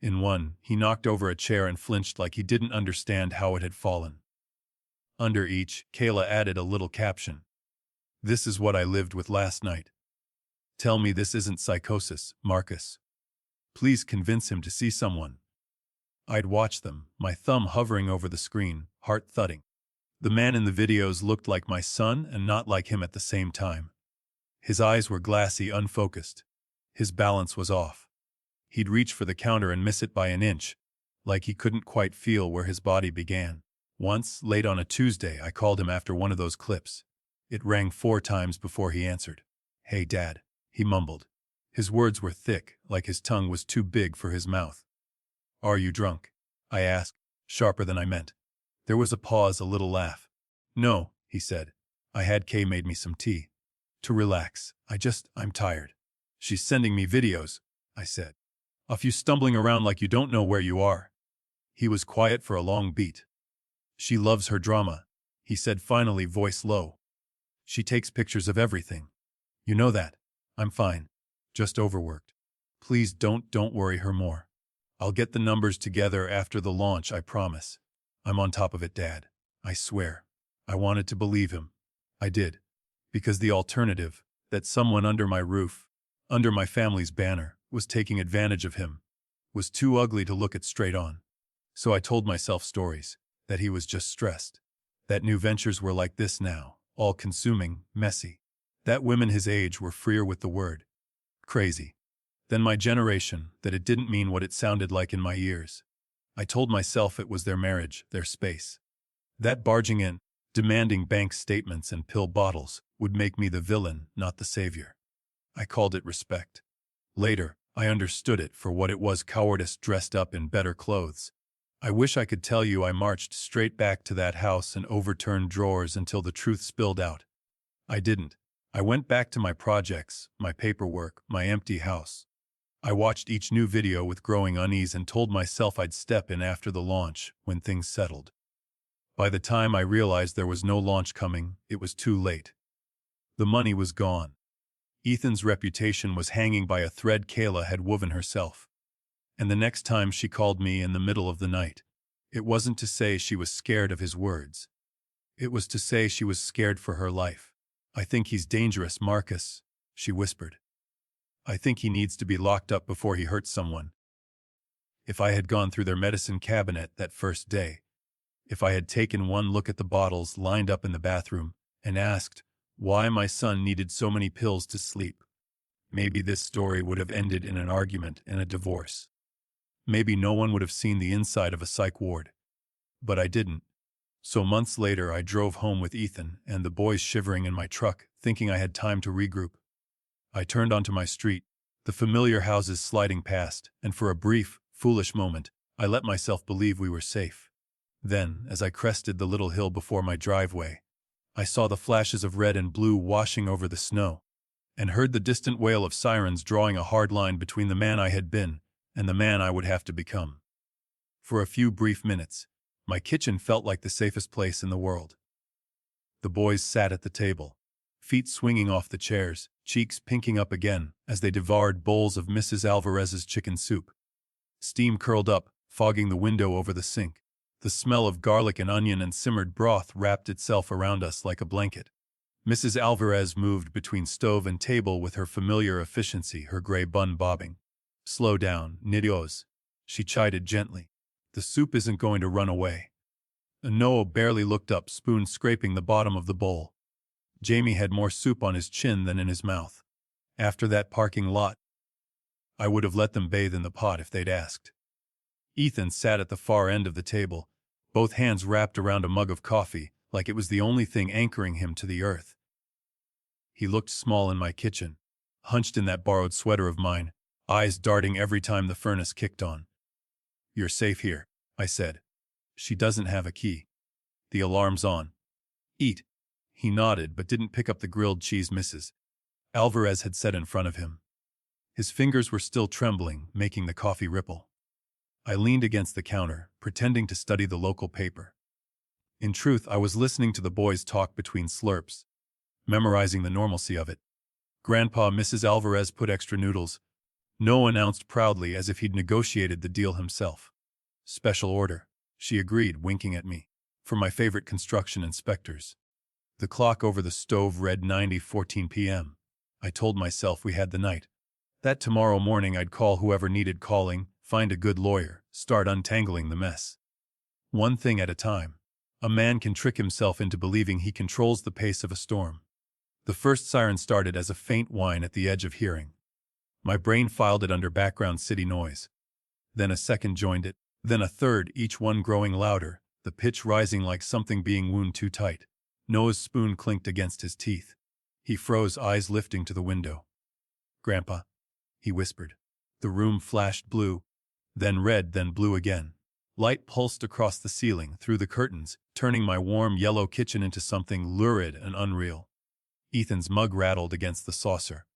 In one, he knocked over a chair and flinched like he didn't understand how it had fallen. Under each, Kayla added a little caption. This is what I lived with last night. Tell me this isn't psychosis, Marcus. Please convince him to see someone. I'd watch them, my thumb hovering over the screen, heart thudding. The man in the videos looked like my son and not like him at the same time. His eyes were glassy, unfocused. His balance was off. He'd reach for the counter and miss it by an inch, like he couldn't quite feel where his body began. Once, late on a Tuesday, I called him after one of those clips. It rang 4 times before he answered. Hey, Dad, he mumbled. His words were thick, like his tongue was too big for his mouth. Are you drunk? I asked, sharper than I meant. There was a pause, a little laugh. No, he said. I had Kay made me some tea. To relax. I'm tired. She's sending me videos, I said. Of you stumbling around like you don't know where you are. He was quiet for a long beat. She loves her drama, he said finally, voice low. She takes pictures of everything. You know that. I'm fine. Just overworked. Please don't worry her more. I'll get the numbers together after the launch, I promise. I'm on top of it, Dad. I swear. I wanted to believe him. I did. Because the alternative, that someone under my roof, under my family's banner, was taking advantage of him, was too ugly to look at straight on. So I told myself stories, that he was just stressed, that new ventures were like this now, all-consuming, messy, that women his age were freer with the word crazy than my generation, that it didn't mean what it sounded like in my ears. I told myself it was their marriage, their space. That barging in, demanding bank statements and pill bottles, would make me the villain, not the savior. I called it respect. Later, I understood it for what it was: cowardice dressed up in better clothes. I wish I could tell you I marched straight back to that house and overturned drawers until the truth spilled out. I didn't. I went back to my projects, my paperwork, my empty house. I watched each new video with growing unease and told myself I'd step in after the launch, when things settled. By the time I realized there was no launch coming, it was too late. The money was gone. Ethan's reputation was hanging by a thread Kayla had woven herself. And the next time she called me in the middle of the night, it wasn't to say she was scared of his words. It was to say she was scared for her life. "I think he's dangerous, Marcus," she whispered. "I think he needs to be locked up before he hurts someone." If I had gone through their medicine cabinet that first day, if I had taken one look at the bottles lined up in the bathroom and asked why my son needed so many pills to sleep, maybe this story would have ended in an argument and a divorce. Maybe no one would have seen the inside of a psych ward. But I didn't. So months later, I drove home with Ethan and the boys shivering in my truck, thinking I had time to regroup. I turned onto my street, the familiar houses sliding past, and for a brief, foolish moment, I let myself believe we were safe. Then, as I crested the little hill before my driveway, I saw the flashes of red and blue washing over the snow, and heard the distant wail of sirens drawing a hard line between the man I had been and the man I would have to become. For a few brief minutes, my kitchen felt like the safest place in the world. The boys sat at the table, feet swinging off the chairs, cheeks pinking up again as they devoured bowls of Mrs. Alvarez's chicken soup. Steam curled up, fogging the window over the sink. The smell of garlic and onion and simmered broth wrapped itself around us like a blanket. Mrs. Alvarez moved between stove and table with her familiar efficiency, her gray bun bobbing. "Slow down, niños," she chided gently. "The soup isn't going to run away." Noah barely looked up, spoon scraping the bottom of the bowl. Jamie had more soup on his chin than in his mouth. After that parking lot, I would have let them bathe in the pot if they'd asked. Ethan sat at the far end of the table, both hands wrapped around a mug of coffee, like it was the only thing anchoring him to the earth. He looked small in my kitchen, hunched in that borrowed sweater of mine, eyes darting every time the furnace kicked on. "You're safe here," I said. "She doesn't have a key. The alarm's on. Eat." He nodded but didn't pick up the grilled cheese Mrs. Alvarez had set in front of him. His fingers were still trembling, making the coffee ripple. I leaned against the counter, pretending to study the local paper. In truth, I was listening to the boys talk between slurps, memorizing the normalcy of it. "Grandpa, Mrs. Alvarez put extra noodles," Noah announced proudly as if he'd negotiated the deal himself. "Special order," she agreed, winking at me. "For my favorite construction inspectors." The clock over the stove read 9:14 p.m. I told myself we had the night. That tomorrow morning I'd call whoever needed calling, find a good lawyer, start untangling the mess. One thing at a time. A man can trick himself into believing he controls the pace of a storm. The first siren started as a faint whine at the edge of hearing. My brain filed it under background city noise. Then a second joined it, then a third, each one growing louder, the pitch rising like something being wound too tight. Noah's spoon clinked against his teeth. He froze, eyes lifting to the window. "Grandpa," he whispered. The room flashed blue, then red, then blue again. Light pulsed across the ceiling, through the curtains, turning my warm yellow kitchen into something lurid and unreal. Ethan's mug rattled against the saucer.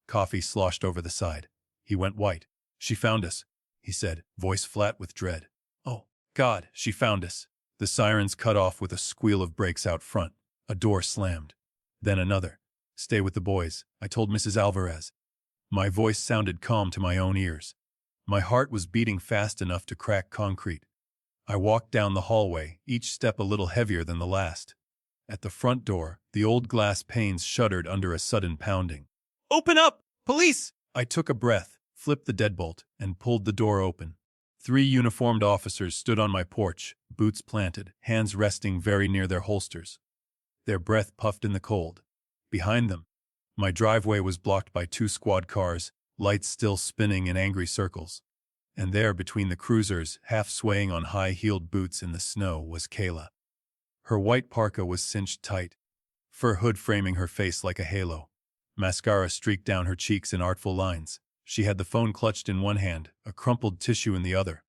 Coffee sloshed over the side. He went white. "She found us," he said, voice flat with dread. "Oh, God, she found us." The sirens cut off with a squeal of brakes out front. A door slammed. Then another. "Stay with the boys," I told Mrs. Alvarez. My voice sounded calm to my own ears. My heart was beating fast enough to crack concrete. I walked down the hallway, each step a little heavier than the last. At the front door, the old glass panes shuddered under a sudden pounding. "Open up! Police!" I took a breath, flipped the deadbolt, and pulled the door open. 3 uniformed officers stood on my porch, boots planted, hands resting very near their holsters. Their breath puffed in the cold. Behind them, my driveway was blocked by 2 squad cars, lights still spinning in angry circles. And there, between the cruisers, half swaying on high-heeled boots in the snow, was Kayla. Her white parka was cinched tight, fur hood framing her face like a halo. Mascara streaked down her cheeks in artful lines. She had the phone clutched in one hand, a crumpled tissue in the other.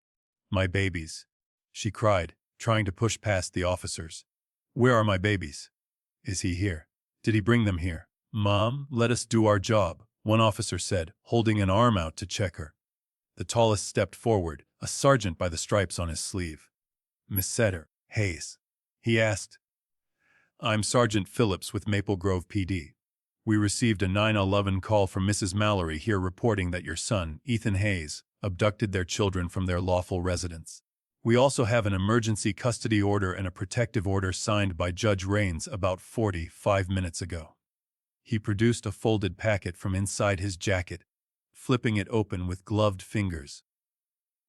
"My babies," she cried, trying to push past the officers. "Where are my babies? Is he here? Did he bring them here?" "Mom, let us do our job," one officer said, holding an arm out to check her. The tallest stepped forward, a sergeant by the stripes on his sleeve. "Miss Setter, Hayes?" he asked. "I'm Sergeant Phillips with Maple Grove PD. We received a 911 call from Mrs. Mallory here reporting that your son, Ethan Hayes, abducted their children from their lawful residence. We also have an emergency custody order and a protective order signed by Judge Raines about 45 minutes ago." He produced a folded packet from inside his jacket, flipping it open with gloved fingers.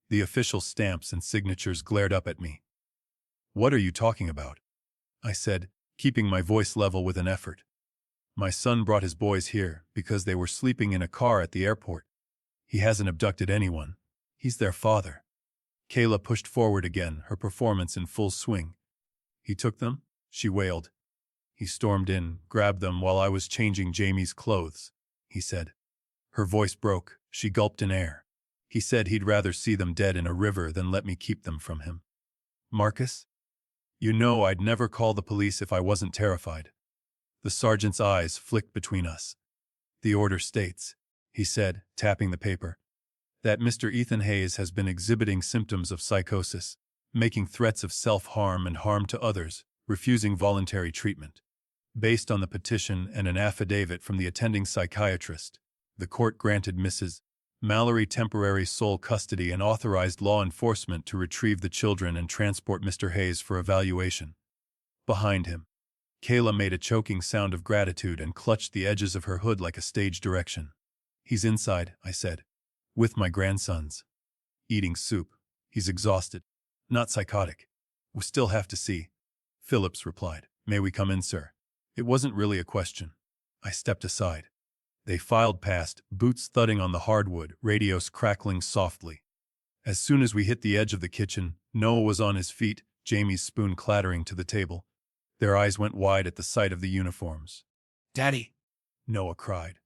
The official stamps and signatures glared up at me. "What are you talking about?" I said, keeping my voice level with an effort. "My son brought his boys here because they were sleeping in a car at the airport. He hasn't abducted anyone. He's their father." Kayla pushed forward again, her performance in full swing. "He took them?" she wailed. "He stormed in, grabbed them while I was changing Jamie's clothes," he said. Her voice broke. She gulped in air. "He said he'd rather see them dead in a river than let me keep them from him." "Marcus? You know I'd never call the police if I wasn't terrified." The sergeant's eyes flicked between us. "The order states," he said, tapping the paper, "that Mr. Ethan Hayes has been exhibiting symptoms of psychosis, making threats of self-harm and harm to others, refusing voluntary treatment. Based on the petition and an affidavit from the attending psychiatrist, the court granted Mrs. Mallory temporary sole custody and authorized law enforcement to retrieve the children and transport Mr. Hayes for evaluation." Behind him, Kayla made a choking sound of gratitude and clutched the edges of her hood like a stage direction. "He's inside," I said, "with my grandsons. Eating soup. He's exhausted. Not psychotic. We still have to see." Phillips replied, "May we come in, sir?" It wasn't really a question. I stepped aside. They filed past, boots thudding on the hardwood, radios crackling softly. As soon as we hit the edge of the kitchen, Noah was on his feet, Jamie's spoon clattering to the table. Their eyes went wide at the sight of the uniforms. Daddy. Noah cried.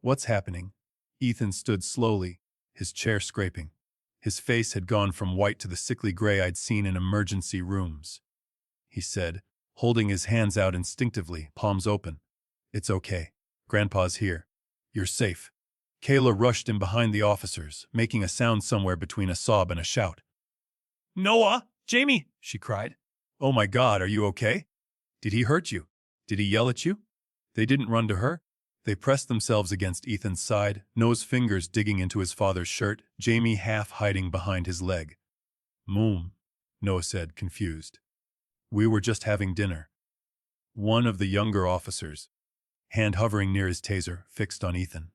"What's happening?" Ethan stood slowly, his chair scraping. His face had gone from white to the sickly gray I'd seen in emergency rooms. He said, holding his hands out instinctively, palms open. "It's okay. Grandpa's here. You're safe." Kayla rushed in behind the officers, making a sound somewhere between a sob and a shout. "Noah! Jamie!" she cried. "Oh my God, are you okay? Did he hurt you? Did he yell at you?" They didn't run to her. They pressed themselves against Ethan's side, Noah's fingers digging into his father's shirt, Jamie half hiding behind his leg. "Mom," Noah said, confused. "We were just having dinner." One of the younger officers, hand hovering near his taser, fixed on Ethan.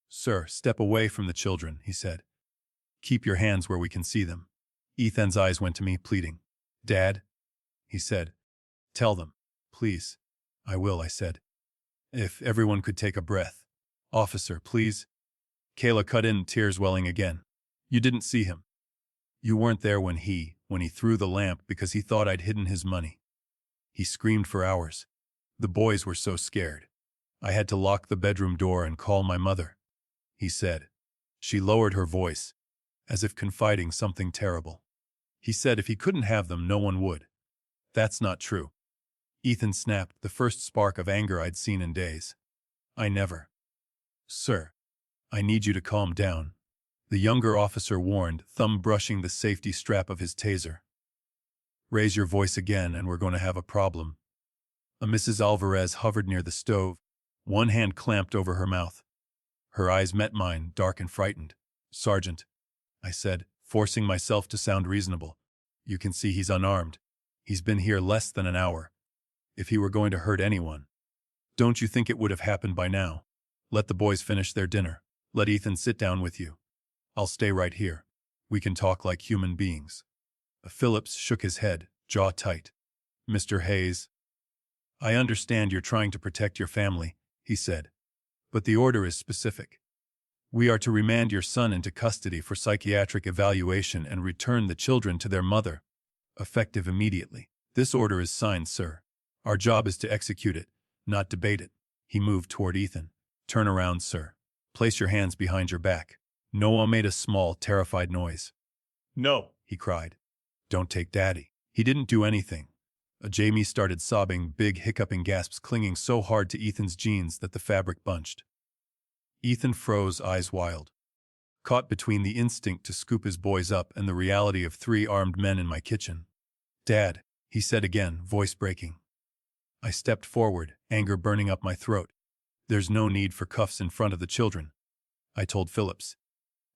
"Sir, step away from the children," he said. "Keep your hands where we can see them." Ethan's eyes went to me, pleading. "Dad," he said, "tell them, please." "I will," I said. "If everyone could take a breath. Officer, please." Kayla cut in, tears welling again. "You didn't see him. You weren't there when he threw the lamp because he thought I'd hidden his money. He screamed for hours. The boys were so scared. I had to lock the bedroom door and call my mother," he said. She lowered her voice, as if confiding something terrible. "He said if he couldn't have them, no one would." "That's not true." Ethan snapped, the first spark of anger I'd seen in days. "I never." "Sir, I need you to calm down," the younger officer warned, thumb brushing the safety strap of his taser. "Raise your voice again and we're going to have a problem." A Mrs. Alvarez hovered near the stove, one hand clamped over her mouth. Her eyes met mine, dark and frightened. "Sergeant," I said, forcing myself to sound reasonable. "You can see he's unarmed. He's been here less than an hour. If he were going to hurt anyone, don't you think it would have happened by now? Let the boys finish their dinner. Let Ethan sit down with you. I'll stay right here. We can talk like human beings. Phillips shook his head, jaw tight. Mr. Hayes, I understand you're trying to protect your family, he said. But the order is specific. We are to remand your son into custody for psychiatric evaluation and return the children to their mother, effective immediately. This order is signed, sir. Our job is to execute it, not debate it. He moved toward Ethan. Turn around, sir. Place your hands behind your back. Noah made a small, terrified noise. No. He cried. Don't take Daddy. He didn't do anything. Jamie started sobbing, big hiccuping gasps clinging so hard to Ethan's jeans that the fabric bunched. Ethan froze, eyes wild. Caught between the instinct to scoop his boys up and the reality of 3 armed men in my kitchen. Dad, he said again, voice breaking. I stepped forward, anger burning up my throat. There's no need for cuffs in front of the children. I told Phillips.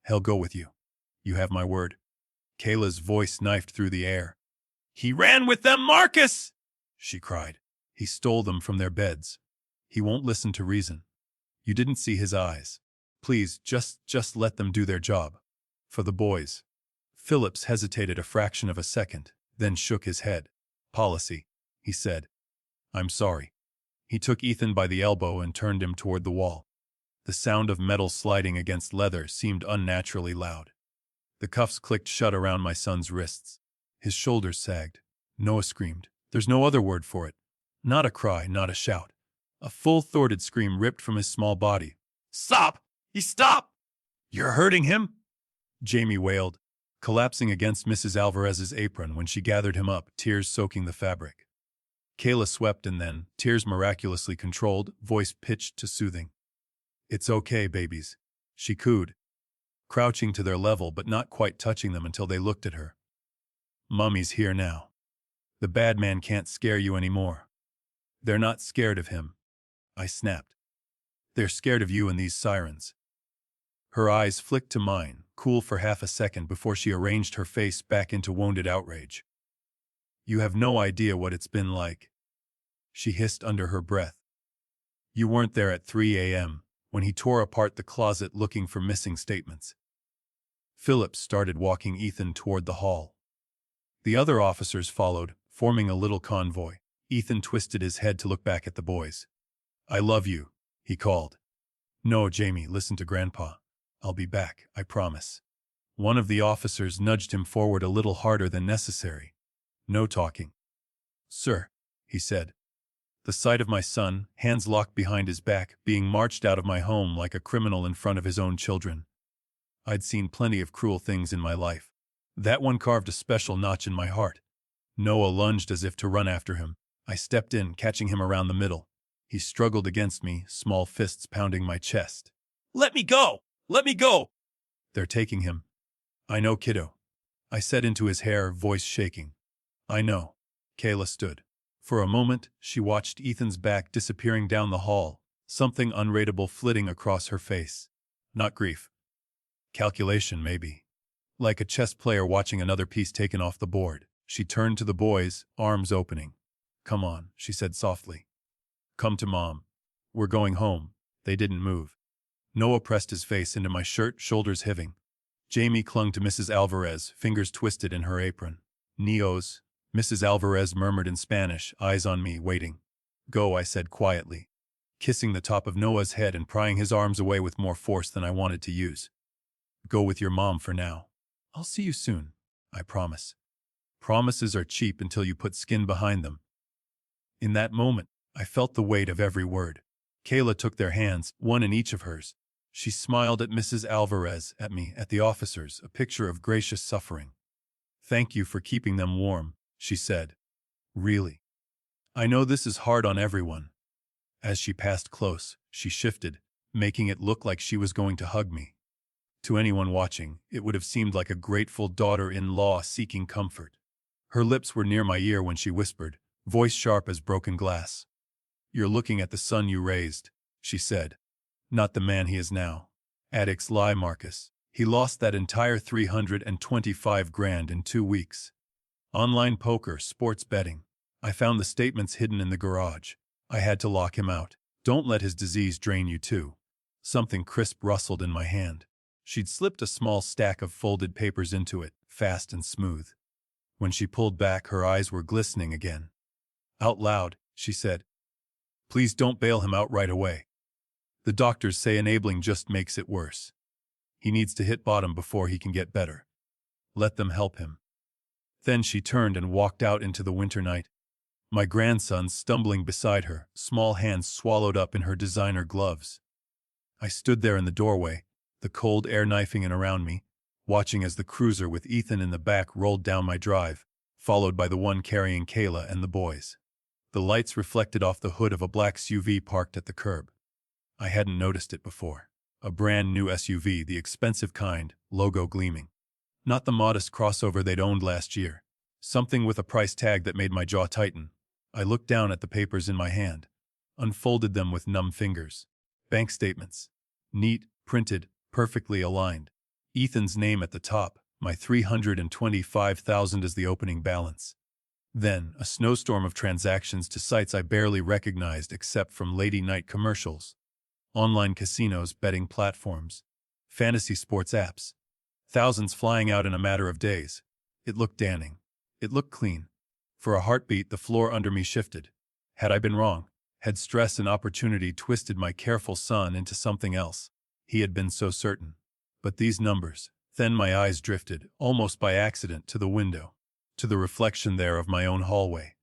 He'll go with you. You have my word. Kayla's voice knifed through the air. He ran with them, Marcus! She cried. He stole them from their beds. He won't listen to reason. You didn't see his eyes. Please, just let them do their job. For the boys. Phillips hesitated a fraction of a second, then shook his head. Policy, he said. I'm sorry. He took Ethan by the elbow and turned him toward the wall. The sound of metal sliding against leather seemed unnaturally loud. The cuffs clicked shut around my son's wrists. His shoulders sagged. Noah screamed. There's no other word for it. Not a cry, not a shout. A full thwarted scream ripped from his small body. Stop! Stop! You're hurting him? Jamie wailed, collapsing against Mrs. Alvarez's apron when she gathered him up, tears soaking the fabric. Kayla swept and then, tears miraculously controlled, voice pitched to soothing. It's okay, babies, she cooed, crouching to their level but not quite touching them until they looked at her. Mummy's here now. The bad man can't scare you anymore. They're not scared of him. I snapped. They're scared of you and these sirens. Her eyes flicked to mine, cool for half a second before she arranged her face back into wounded outrage. You have no idea what it's been like. She hissed under her breath. You weren't there at 3 a.m. when he tore apart the closet looking for missing statements. Phillips started walking Ethan toward the hall. The other officers followed, forming a little convoy. Ethan twisted his head to look back at the boys. I love you, he called. No, Jamie, listen to Grandpa. I'll be back, I promise. One of the officers nudged him forward a little harder than necessary. No talking. Sir, he said. The sight of my son, hands locked behind his back, being marched out of my home like a criminal in front of his own children. I'd seen plenty of cruel things in my life. That one carved a special notch in my heart. Noah lunged as if to run after him. I stepped in, catching him around the middle. He struggled against me, small fists pounding my chest. Let me go! Let me go! They're taking him. I know, kiddo. I said into his hair, voice shaking. I know. Kayla stood. For a moment, she watched Ethan's back disappearing down the hall, something unreadable flitting across her face. Not grief. Calculation, maybe. Like a chess player watching another piece taken off the board, she turned to the boys, arms opening. Come on, she said softly. Come to Mom. We're going home. They didn't move. Noah pressed his face into my shirt, shoulders heaving. Jamie clung to Mrs. Alvarez, fingers twisted in her apron. Nios, Mrs. Alvarez murmured in Spanish, eyes on me, waiting. Go, I said quietly, kissing the top of Noah's head and prying his arms away with more force than I wanted to use. Go with your mom for now. I'll see you soon, I promise. Promises are cheap until you put skin behind them. In that moment, I felt the weight of every word. Kayla took their hands, one in each of hers. She smiled at Mrs. Alvarez, at me, at the officers, a picture of gracious suffering. Thank you for keeping them warm, she said. Really. I know this is hard on everyone. As she passed close, she shifted, making it look like she was going to hug me. To anyone watching, it would have seemed like a grateful daughter-in-law seeking comfort. Her lips were near my ear when she whispered, voice sharp as broken glass. You're looking at the son you raised, she said. Not the man he is now. Addicts lie, Marcus. He lost that entire 325 grand in 2 weeks. Online poker, sports betting. I found the statements hidden in the garage. I had to lock him out. Don't let his disease drain you too. Something crisp rustled in my hand. She'd slipped a small stack of folded papers into it, fast and smooth. When she pulled back, her eyes were glistening again. Out loud, she said, "Please don't bail him out right away. The doctors say enabling just makes it worse. He needs to hit bottom before he can get better. Let them help him." Then she turned and walked out into the winter night. My grandson stumbling beside her, small hands swallowed up in her designer gloves. I stood there in the doorway, the cold air knifing in around me, watching as the cruiser with Ethan in the back rolled down my drive, followed by the one carrying Kayla and the boys. The lights reflected off the hood of a black SUV parked at the curb. I hadn't noticed it before. A brand new SUV, the expensive kind, logo gleaming. Not the modest crossover they'd owned last year. Something with a price tag that made my jaw tighten. I looked down at the papers in my hand, unfolded them with numb fingers. Bank statements. Neat, printed, perfectly aligned. Ethan's name at the top, my $325,000 as the opening balance. Then, a snowstorm of transactions to sites I barely recognized except from late-night commercials. Online casinos, betting platforms, fantasy sports apps. Thousands flying out in a matter of days. It looked damning. It looked clean. For a heartbeat, the floor under me shifted. Had I been wrong? Had stress and opportunity twisted my careful son into something else? He had been so certain. But these numbers. Then my eyes drifted, almost by accident, to the window. To the reflection there of my own hallway.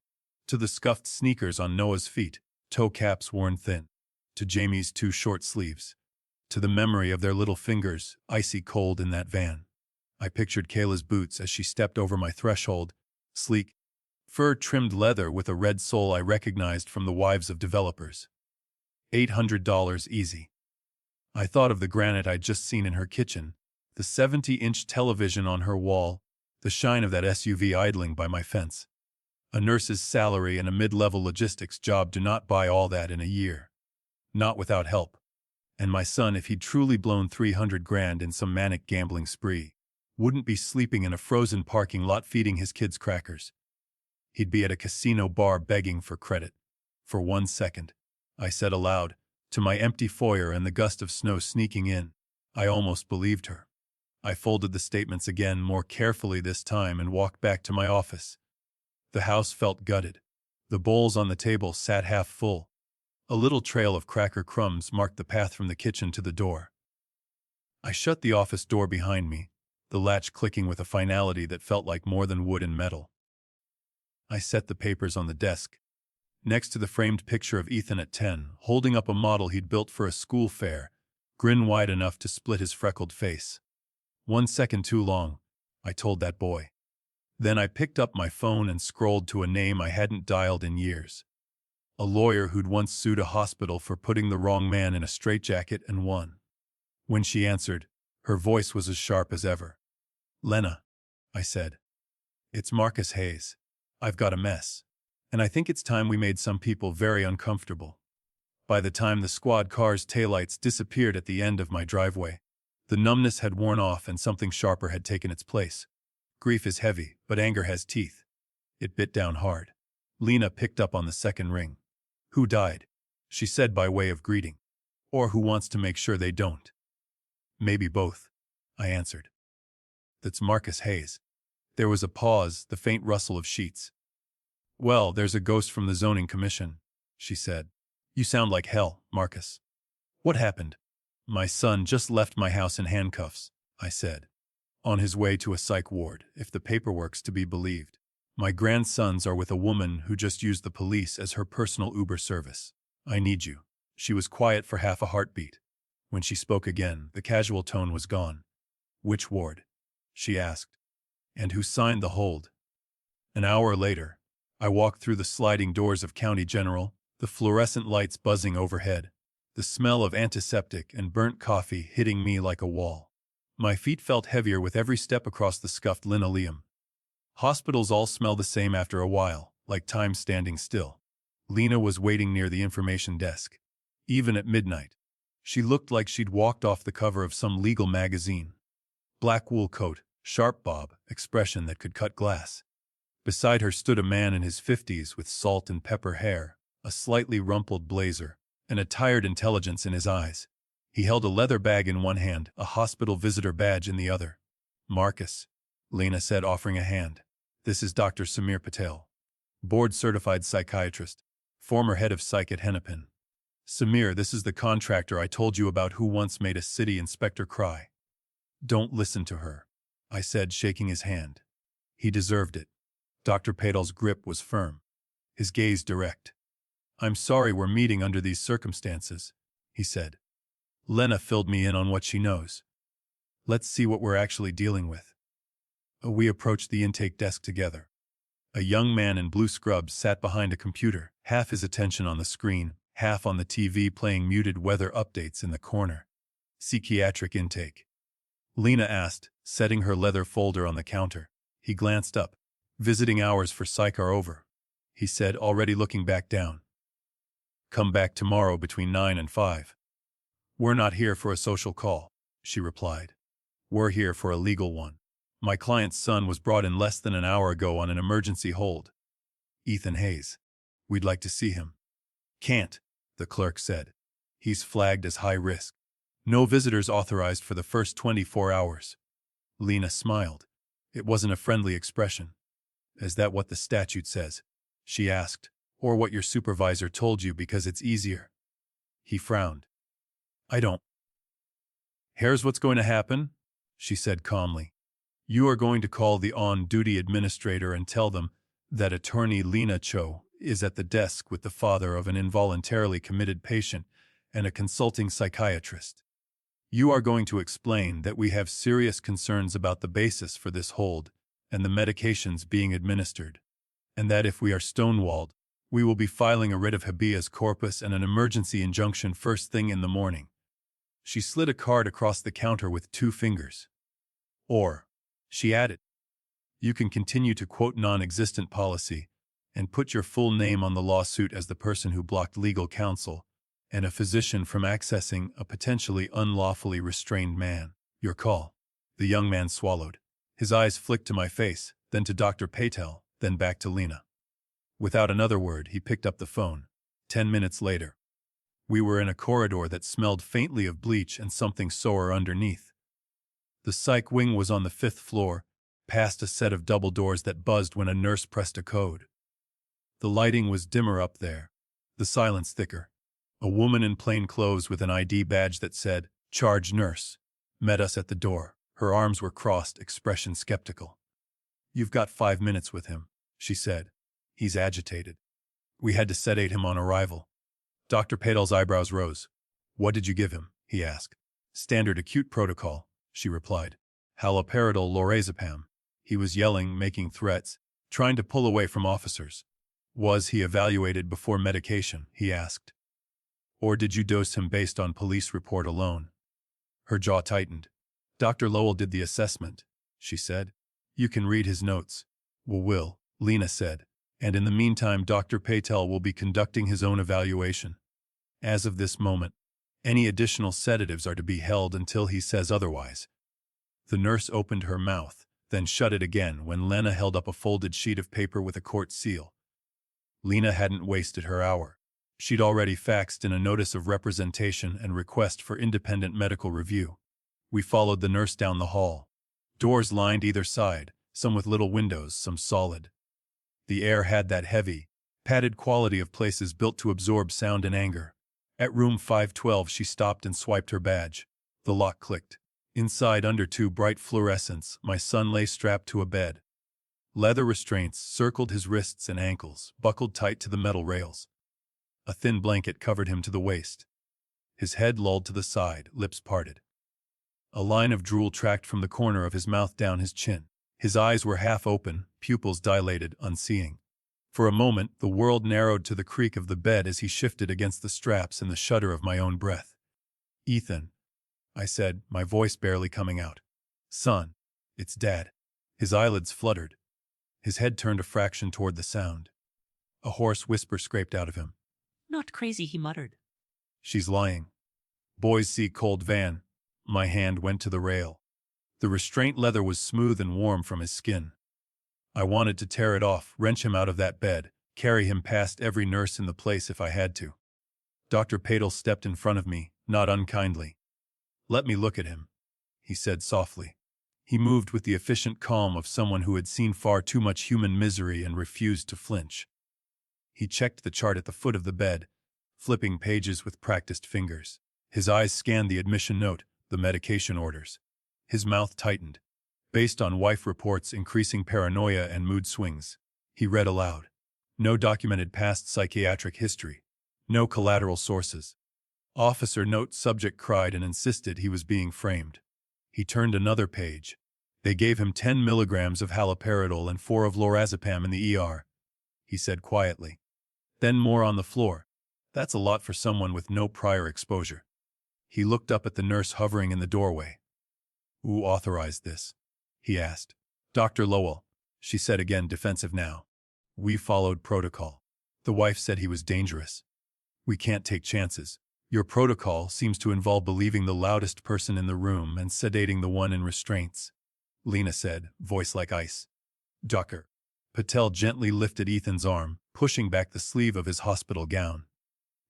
To the scuffed sneakers on Noah's feet, toe caps worn thin. To Jamie's two short sleeves. To the memory of their little fingers, icy cold in that van. I pictured Kayla's boots as she stepped over my threshold, sleek, fur-trimmed leather with a red sole I recognized from the wives of developers. $800 easy. I thought of the granite I'd just seen in her kitchen, the 70-inch television on her wall, the shine of that SUV idling by my fence. A nurse's salary and a mid-level logistics job do not buy all that in a year. Not without help. And my son, if he'd truly blown 300 grand in some manic gambling spree, wouldn't be sleeping in a frozen parking lot feeding his kids crackers. He'd be at a casino bar begging for credit. For 1 second, I said aloud, to my empty foyer and the gust of snow sneaking in, I almost believed her. I folded the statements again, more carefully this time, and walked back to my office. The house felt gutted. The bowls on the table sat half full. A little trail of cracker crumbs marked the path from the kitchen to the door. I shut the office door behind me, the latch clicking with a finality that felt like more than wood and metal. I set the papers on the desk, next to the framed picture of Ethan at 10, holding up a model he'd built for a school fair, grin wide enough to split his freckled face. 1 second too long, I told that boy. Then I picked up my phone and scrolled to a name I hadn't dialed in years. A lawyer who'd once sued a hospital for putting the wrong man in a straitjacket and won. When she answered, her voice was as sharp as ever. "Lena," I said. "It's Marcus Hayes. I've got a mess. And I think it's time we made some people very uncomfortable." By the time the squad car's taillights disappeared at the end of my driveway, the numbness had worn off and something sharper had taken its place. Grief is heavy, but anger has teeth. It bit down hard. Lena picked up on the second ring. "Who died?" she said by way of greeting. "Or who wants to make sure they don't?" "Maybe both," I answered. "That's Marcus Hayes." There was a pause, the faint rustle of sheets. "Well, there's a ghost from the zoning commission," she said. "You sound like hell, Marcus." "What happened?" "My son just left my house in handcuffs," I said. "On his way to a psych ward, if the paperwork's to be believed. My grandsons are with a woman who just used the police as her personal Uber service. I need you." She was quiet for half a heartbeat. When she spoke again, the casual tone was gone. "Which ward?" she asked. "And who signed the hold?" An hour later, I walked through the sliding doors of County General, the fluorescent lights buzzing overhead, the smell of antiseptic and burnt coffee hitting me like a wall. My feet felt heavier with every step across the scuffed linoleum. Hospitals all smell the same after a while, like time standing still. Lena was waiting near the information desk. Even at midnight, she looked like she'd walked off the cover of some legal magazine. Black wool coat, sharp bob, expression that could cut glass. Beside her stood a man in his 50s with salt and pepper hair, a slightly rumpled blazer, and a tired intelligence in his eyes. He held a leather bag in one hand, a hospital visitor badge in the other. Marcus, Lena said, offering a hand. This is Dr. Samir Patel, board-certified psychiatrist, former head of psych at Hennepin. Samir, this is the contractor I told you about who once made a city inspector cry. Don't listen to her, I said, shaking his hand. He deserved it. Dr. Patel's grip was firm, his gaze direct. I'm sorry we're meeting under these circumstances, he said. Lena filled me in on what she knows. Let's see what we're actually dealing with. We approached the intake desk together. A young man in blue scrubs sat behind a computer, half his attention on the screen, half on the TV playing muted weather updates in the corner. Psychiatric intake, Lena asked, setting her leather folder on the counter. He glanced up. Visiting hours for psych are over, he said, already looking back down. Come back tomorrow between 9 and 5. We're not here for a social call, she replied. We're here for a legal one. My client's son was brought in less than an hour ago on an emergency hold. Ethan Hayes. We'd like to see him. Can't, the clerk said. He's flagged as high risk. No visitors authorized for the first 24 hours. Lena smiled. It wasn't a friendly expression. Is that what the statute says? She asked. Or what your supervisor told you because it's easier? He frowned. I don't. Here's what's going to happen, she said calmly. You are going to call the on-duty administrator and tell them that attorney Lena Cho is at the desk with the father of an involuntarily committed patient and a consulting psychiatrist. You are going to explain that we have serious concerns about the basis for this hold and the medications being administered, and that if we are stonewalled, we will be filing a writ of habeas corpus and an emergency injunction first thing in the morning. She slid a card across the counter with 2 fingers. Or, she added, you can continue to quote non-existent policy and put your full name on the lawsuit as the person who blocked legal counsel and a physician from accessing a potentially unlawfully restrained man. Your call. The young man swallowed. His eyes flicked to my face, then to Dr. Patel, then back to Lena. Without another word, he picked up the phone. 10 minutes later, we were in a corridor that smelled faintly of bleach and something sour underneath. The psych wing was on the 5th floor, past a set of double doors that buzzed when a nurse pressed a code. The lighting was dimmer up there, the silence thicker. A woman in plain clothes with an ID badge that said, "Charge Nurse," met us at the door. Her arms were crossed, expression skeptical. You've got 5 minutes with him, she said. He's agitated. We had to sedate him on arrival. Dr. Patel's eyebrows rose. What did you give him? He asked. Standard acute protocol, she replied. Haloperidol lorazepam. He was yelling, making threats, trying to pull away from officers. Was he evaluated before medication? He asked. Or did you dose him based on police report alone? Her jaw tightened. Dr. Lowell did the assessment, she said. You can read his notes. Will, Lena said. And in the meantime, Dr. Patel will be conducting his own evaluation. As of this moment, any additional sedatives are to be held until he says otherwise. The nurse opened her mouth, then shut it again when Lena held up a folded sheet of paper with a court seal. Lena hadn't wasted her hour. She'd already faxed in a notice of representation and request for independent medical review. We followed the nurse down the hall. Doors lined either side, some with little windows, some solid. The air had that heavy, padded quality of places built to absorb sound and anger. At room 512 she stopped and swiped her badge. The lock clicked. Inside, under 2 bright fluorescents, my son lay strapped to a bed. Leather restraints circled his wrists and ankles, buckled tight to the metal rails. A thin blanket covered him to the waist. His head lolled to the side, lips parted. A line of drool tracked from the corner of his mouth down his chin. His eyes were half open, pupils dilated, unseeing. For a moment, the world narrowed to the creak of the bed as he shifted against the straps and the shudder of my own breath. Ethan, I said, my voice barely coming out. Son, it's Dad. His eyelids fluttered. His head turned a fraction toward the sound. A hoarse whisper scraped out of him. Not crazy, he muttered. She's lying. Boise cold van. My hand went to the rail. The restraint leather was smooth and warm from his skin. I wanted to tear it off, wrench him out of that bed, carry him past every nurse in the place if I had to. Dr. Patel stepped in front of me, not unkindly. "Let me look at him," he said softly. He moved with the efficient calm of someone who had seen far too much human misery and refused to flinch. He checked the chart at the foot of the bed, flipping pages with practiced fingers. His eyes scanned the admission note, the medication orders. His mouth tightened. Based on wife reports increasing paranoia and mood swings, he read aloud. No documented past psychiatric history. No collateral sources. Officer note subject cried and insisted he was being framed. He turned another page. They gave him 10 milligrams of haloperidol and 4 of lorazepam in the ER, he said quietly. Then more on the floor. That's a lot for someone with no prior exposure. He looked up at the nurse hovering in the doorway. Who authorized this? He asked. Dr. Lowell, she said again, defensive now. We followed protocol. The wife said he was dangerous. We can't take chances. Your protocol seems to involve believing the loudest person in the room and sedating the one in restraints, Lena said, voice like ice. Ducker. Patel gently lifted Ethan's arm, pushing back the sleeve of his hospital gown.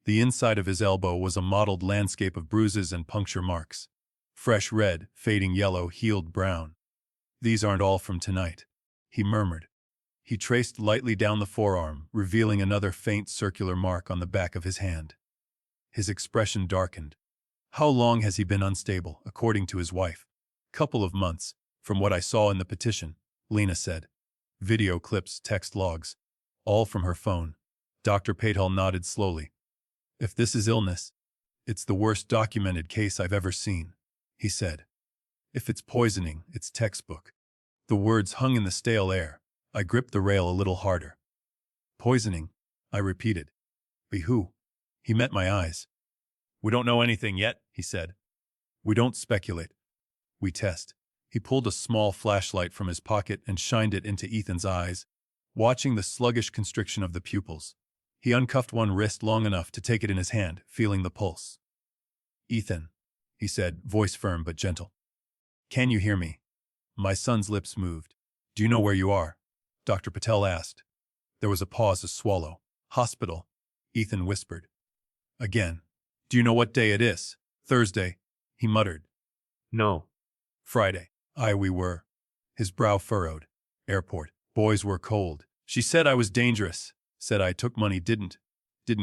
The inside of his elbow was a mottled landscape of bruises and puncture marks. Fresh red, fading yellow, healed brown. These aren't all from tonight, he murmured. He traced lightly down the forearm, revealing another faint circular mark on the back of his hand. His expression darkened. How long has he been unstable, according to his wife? Couple of months, from what I saw in the petition, Lena said. Video clips, text logs, all from her phone. Dr. Patel nodded slowly. If this is illness, it's the worst documented case I've ever seen, he said. If it's poisoning, it's textbook. The words hung in the stale air. I gripped the rail a little harder. Poisoning, I repeated. By who? He met my eyes. We don't know anything yet, he said. We don't speculate. We test. He pulled a small flashlight from his pocket and shined it into Ethan's eyes, watching the sluggish constriction of the pupils. He uncuffed one wrist long enough to take it in his hand, feeling the pulse. Ethan, he said, voice firm but gentle. Can you hear me? My son's lips moved. Do you know where you are? Dr. Patel asked. There was a pause, a swallow. Hospital, Ethan whispered. Again. Do you know what day it is? Thursday, he muttered. No. Friday. We were. His brow furrowed. Airport. Boys were cold. She said I was dangerous. Said I took money, didn't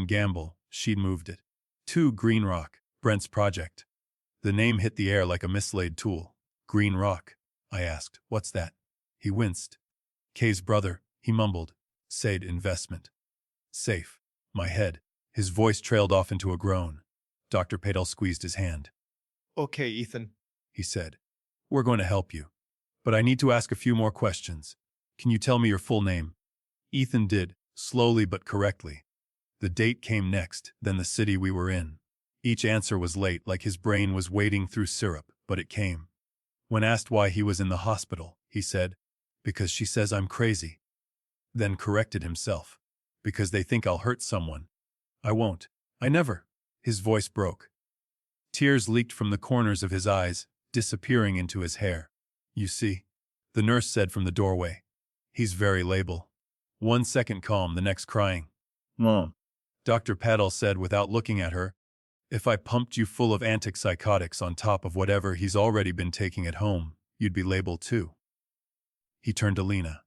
gamble. She'd moved it. 2 Green Rock, Brent's project. The name hit the air like a mislaid tool. Green Rock. I asked, what's that? He winced. Kay's brother, he mumbled. Said investment. Safe. My head. His voice trailed off into a groan. Dr. Patel squeezed his hand. Okay, Ethan, He said. We're going to help you. But I need to ask a few more questions. Can you tell me your full name? Ethan did, slowly but correctly. The date came next, then the city we were in. Each answer was late, like his brain was wading through syrup, but it came. When asked why he was in the hospital, he said, because she says I'm crazy. Then corrected himself. Because they think I'll hurt someone. I won't. I never. His voice broke. Tears leaked from the corners of his eyes, disappearing into his hair. You see, the nurse said from the doorway. He's very labile. 1 second calm, the next crying. Mom. Dr. Patel said without looking at her, if I pumped you full of antipsychotics on top of whatever he's already been taking at home, you'd be labile too. He turned to Lena.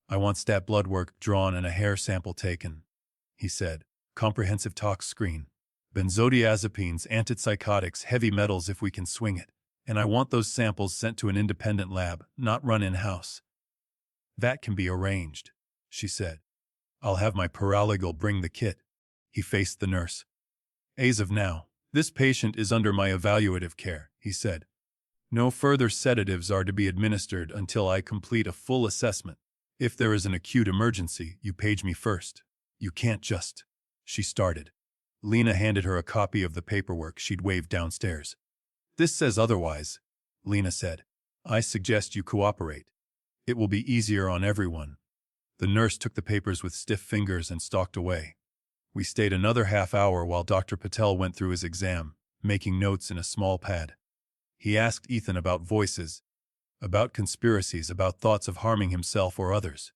I want stat blood work drawn and a hair sample taken, he said. Comprehensive tox screen. Benzodiazepines, antipsychotics, heavy metals if we can swing it. And I want those samples sent to an independent lab, not run in-house. That can be arranged, she said. I'll have my paralegal bring the kit. He faced the nurse. As of now, this patient is under my evaluative care, he said. No further sedatives are to be administered until I complete a full assessment. If there is an acute emergency, you page me first. You can't just. She started. Lena handed her a copy of the paperwork she'd waved downstairs. This says otherwise, Lena said. I suggest you cooperate. It will be easier on everyone. The nurse took the papers with stiff fingers and stalked away. We stayed another half hour while Dr. Patel went through his exam, making notes in a small pad. He asked Ethan about voices, about conspiracies, about thoughts of harming himself or others.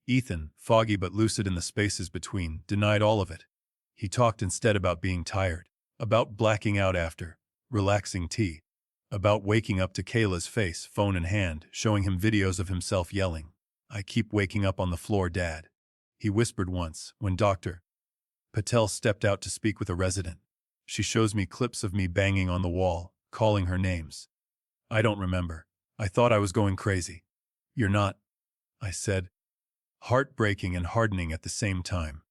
Ethan, foggy but lucid in the spaces between, denied all of it. He talked instead about being tired, about blacking out after relaxing tea, About waking up to Kayla's face, phone in hand, showing him videos of himself yelling. I keep waking up on the floor, Dad. He whispered once, when Dr. Patel stepped out to speak with a resident. She shows me clips of me banging on the wall, calling her names. I don't remember. I thought I was going crazy. You're not, I said, heartbreaking and hardening at the same time.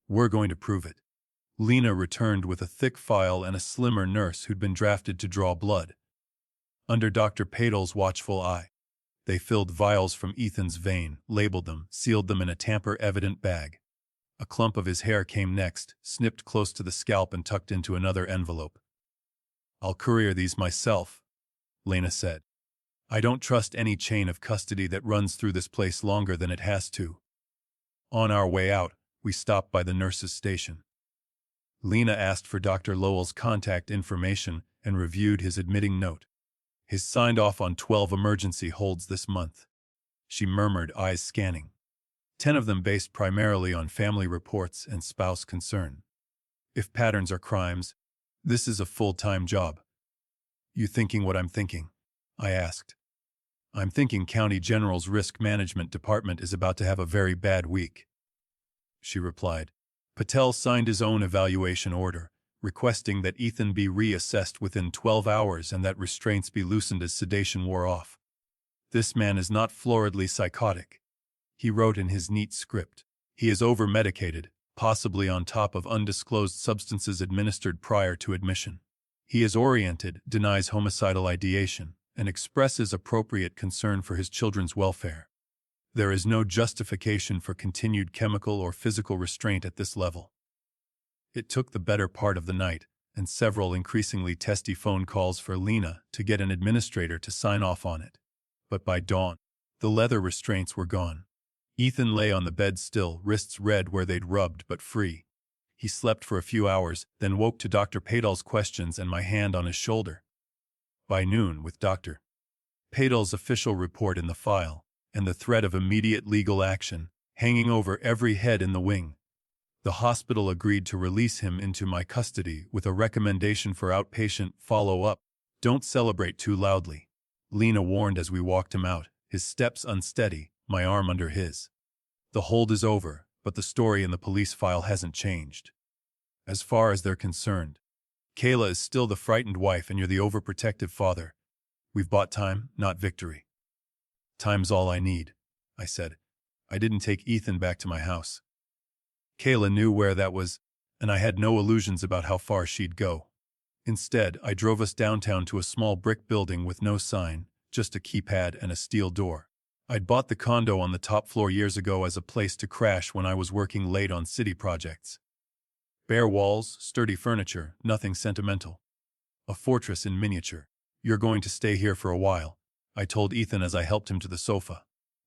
We're going to prove it. Lena returned with a thick file and a slimmer nurse who'd been drafted to draw blood. Under Dr. Patel's watchful eye, they filled vials from Ethan's vein, labeled them, sealed them in a tamper-evident bag. A clump of his hair came next, snipped close to the scalp and tucked into another envelope. I'll courier these myself, Lena said. I don't trust any chain of custody that runs through this place longer than it has to. On our way out, we stopped by the nurse's station. Lena asked for Dr. Lowell's contact information and reviewed his admitting note. He's signed off on 12 emergency holds this month. She murmured, eyes scanning. 10 of them based primarily on family reports and spouse concern. If patterns are crimes, this is a full-time job. You thinking what I'm thinking? I asked. I'm thinking County General's Risk Management Department is about to have a very bad week. She replied. Patel signed his own evaluation order, requesting that Ethan be reassessed within 12 hours and that restraints be loosened as sedation wore off. This man is not floridly psychotic. He wrote in his neat script. He is over-medicated, possibly on top of undisclosed substances administered prior to admission. He is oriented, denies homicidal ideation, and expresses appropriate concern for his children's welfare. There is no justification for continued chemical or physical restraint at this level. It took the better part of the night, and several increasingly testy phone calls for Lena to get an administrator to sign off on it. But by dawn, the leather restraints were gone. Ethan lay on the bed still, wrists red where they'd rubbed but free. He slept for a few hours, then woke to Dr. Patel's questions and my hand on his shoulder. By noon, with Dr. Patel's official report in the file, and the threat of immediate legal action hanging over every head in the wing, the hospital agreed to release him into my custody with a recommendation for outpatient follow-up. Don't celebrate too loudly, Lena warned as we walked him out, his steps unsteady, my arm under his. The hold is over, but the story in the police file hasn't changed. As far as they're concerned, Kayla is still the frightened wife and you're the overprotective father. We've bought time, not victory. Time's all I need, I said. I didn't take Ethan back to my house. Kayla knew where that was, and I had no illusions about how far she'd go. Instead, I drove us downtown to a small brick building with no sign, just a keypad and a steel door. I'd bought the condo on the top floor years ago as a place to crash when I was working late on city projects. Bare walls, sturdy furniture, nothing sentimental. A fortress in miniature. You're going to stay here for a while, I told Ethan as I helped him to the sofa.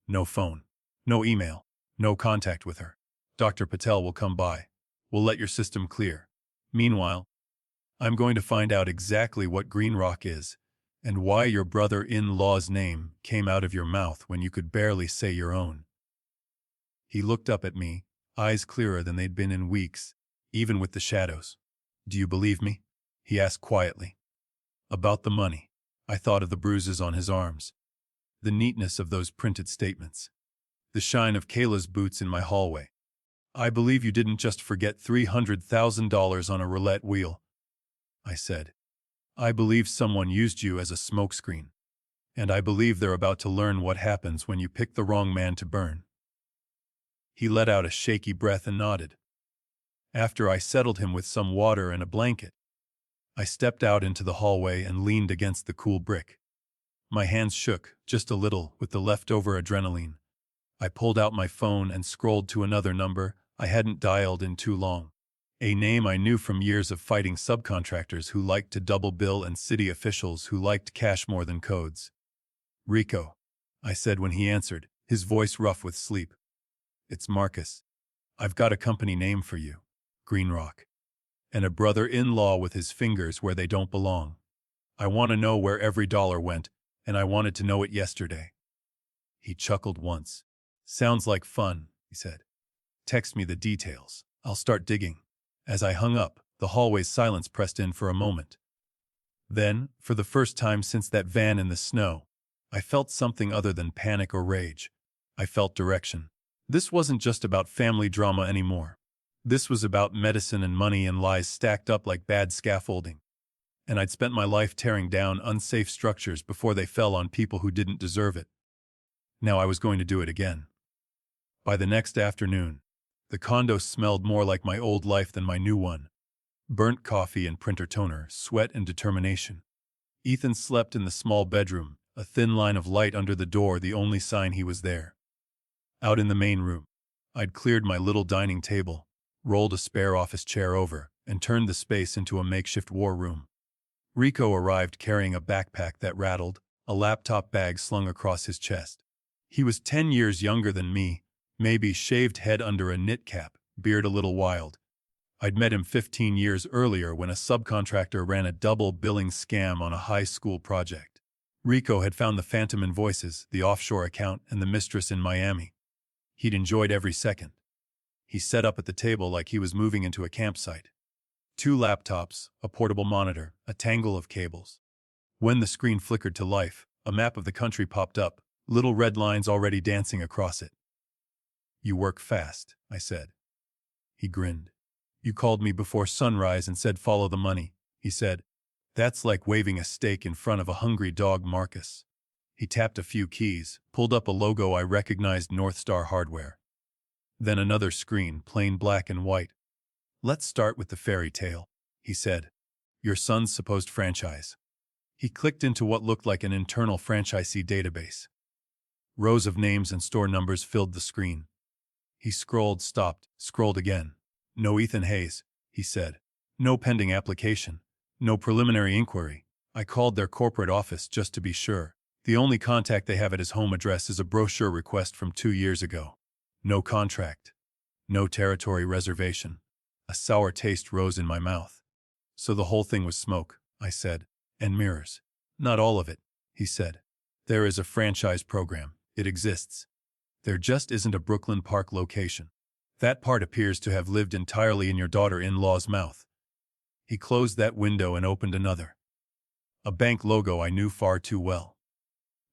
No phone. No email. No contact with her. Dr. Patel will come by. We'll let your system clear. Meanwhile, I'm going to find out exactly what Green Rock is, and why your brother-in-law's name came out of your mouth when you could barely say your own. He looked up at me, eyes clearer than they'd been in weeks, even with the shadows. Do you believe me? He asked quietly. About the money. I thought of the bruises on his arms, the neatness of those printed statements, the shine of Kayla's boots in my hallway. I believe you didn't just forget $300,000 on a roulette wheel, I said. I believe someone used you as a smokescreen. And I believe they're about to learn what happens when you pick the wrong man to burn. He let out a shaky breath and nodded. After I settled him with some water and a blanket, I stepped out into the hallway and leaned against the cool brick. My hands shook, just a little, with the leftover adrenaline. I pulled out my phone and scrolled to another number I hadn't dialed in too long. A name I knew from years of fighting subcontractors who liked to double bill and city officials who liked cash more than codes. Rico, I said when he answered, his voice rough with sleep. It's Marcus. I've got a company name for you. Green Rock. And a brother-in-law with his fingers where they don't belong. I want to know where every dollar went, and I wanted to know it yesterday. He chuckled once. Sounds like fun, he said. Text me the details. I'll start digging. As I hung up, the hallway's silence pressed in for a moment. Then, for the first time since that van in the snow, I felt something other than panic or rage. I felt direction. This wasn't just about family drama anymore. This was about medicine and money and lies stacked up like bad scaffolding. And I'd spent my life tearing down unsafe structures before they fell on people who didn't deserve it. Now I was going to do it again. By the next afternoon, the condo smelled more like my old life than my new one. Burnt coffee and printer toner, sweat and determination. Ethan slept in the small bedroom, a thin line of light under the door the only sign he was there. Out in the main room, I'd cleared my little dining table, rolled a spare office chair over, and turned the space into a makeshift war room. Rico arrived carrying a backpack that rattled, a laptop bag slung across his chest. He was 10 years younger than me, maybe shaved head under a knit cap, beard a little wild. I'd met him 15 years earlier when a subcontractor ran a double billing scam on a high school project. Rico had found the Phantom Invoices, the offshore account, and the mistress in Miami. He'd enjoyed every second. He set up at the table like he was moving into a campsite. 2 laptops, a portable monitor, a tangle of cables. When the screen flickered to life, a map of the country popped up, little red lines already dancing across it. "You work fast," I said. He grinned. "You called me before sunrise and said follow the money," he said. "That's like waving a steak in front of a hungry dog, Marcus." He tapped a few keys, pulled up a logo I recognized, North Star Hardware. Then another screen, plain black and white. "Let's start with the fairy tale," he said. "Your son's supposed franchise." He clicked into what looked like an internal franchisee database. Rows of names and store numbers filled the screen. He scrolled, stopped, scrolled again. "No Ethan Hayes," he said. "No pending application. No preliminary inquiry. I called their corporate office just to be sure. The only contact they have at his home address is a brochure request from 2 years ago. No contract. No territory reservation." A sour taste rose in my mouth. "So the whole thing was smoke," I said. "And mirrors." "Not all of it," he said. "There is a franchise program. It exists. There just isn't a Brooklyn Park location. That part appears to have lived entirely in your daughter-in-law's mouth." He closed that window and opened another. A bank logo I knew far too well.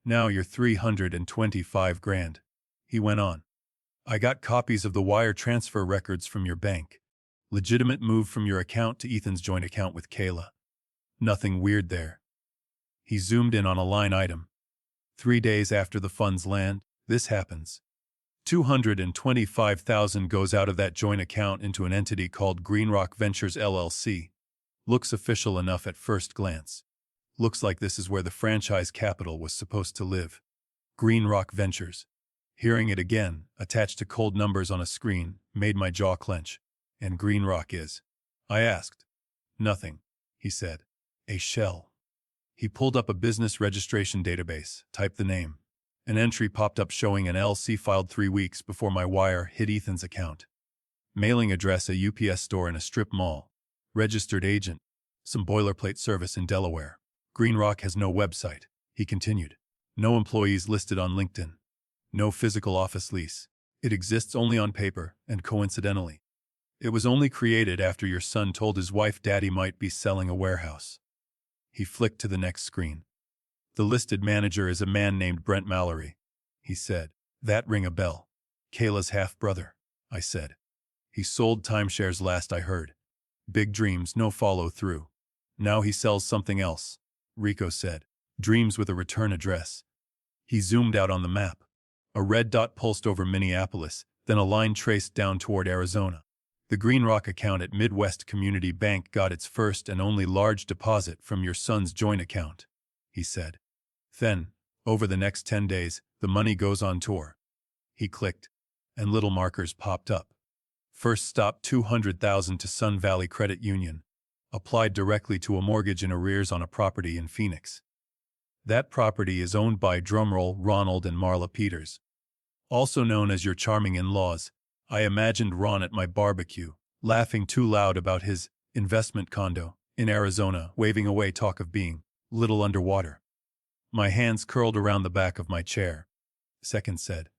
"Now you're 325 grand," he went on. "I got copies of the wire transfer records from your bank. Legitimate move from your account to Ethan's joint account with Kayla. Nothing weird there." He zoomed in on a line item. 3 days after the funds land, this happens. 225,000 goes out of that joint account into an entity called Greenrock Ventures LLC. Looks official enough at first glance. Looks like this is where the franchise capital was supposed to live. Greenrock Ventures. Hearing it again, attached to cold numbers on a screen, made my jaw clench. "And Greenrock is?" I asked. "Nothing," he said. "A shell." He pulled up a business registration database, typed the name. An entry popped up showing an LC filed 3 weeks before my wire hit Ethan's account. Mailing address, a UPS store in a strip mall. Registered agent, some boilerplate service in Delaware. "Greenrock has no website," he continued. "No employees listed on LinkedIn. No physical office lease. It exists only on paper, and coincidentally, it was only created after your son told his wife Daddy might be selling a warehouse." He flicked to the next screen. "The listed manager is a man named Brent Mallory," he said. "That ring a bell?" "Kayla's half-brother," I said. "He sold timeshares last I heard. Big dreams, no follow-through. Now he sells something else," Rico said. "Dreams with a return address." He zoomed out on the map. A red dot pulsed over Minneapolis, then a line traced down toward Arizona. "The Greenrock account at Midwest Community Bank got its first and only large deposit from your son's joint account," he said. "Then, over the next 10 days, the money goes on tour." He clicked, and little markers popped up. "First stop 200,000 to Sun Valley Credit Union. Applied directly to a mortgage in arrears on a property in Phoenix. That property is owned by, drumroll, Ronald and Marla Peters. Also known as your charming in-laws. I imagined Ron at my barbecue, laughing too loud about his investment condo in Arizona, waving away talk of being little underwater." My hands curled around the back of my chair. Second said,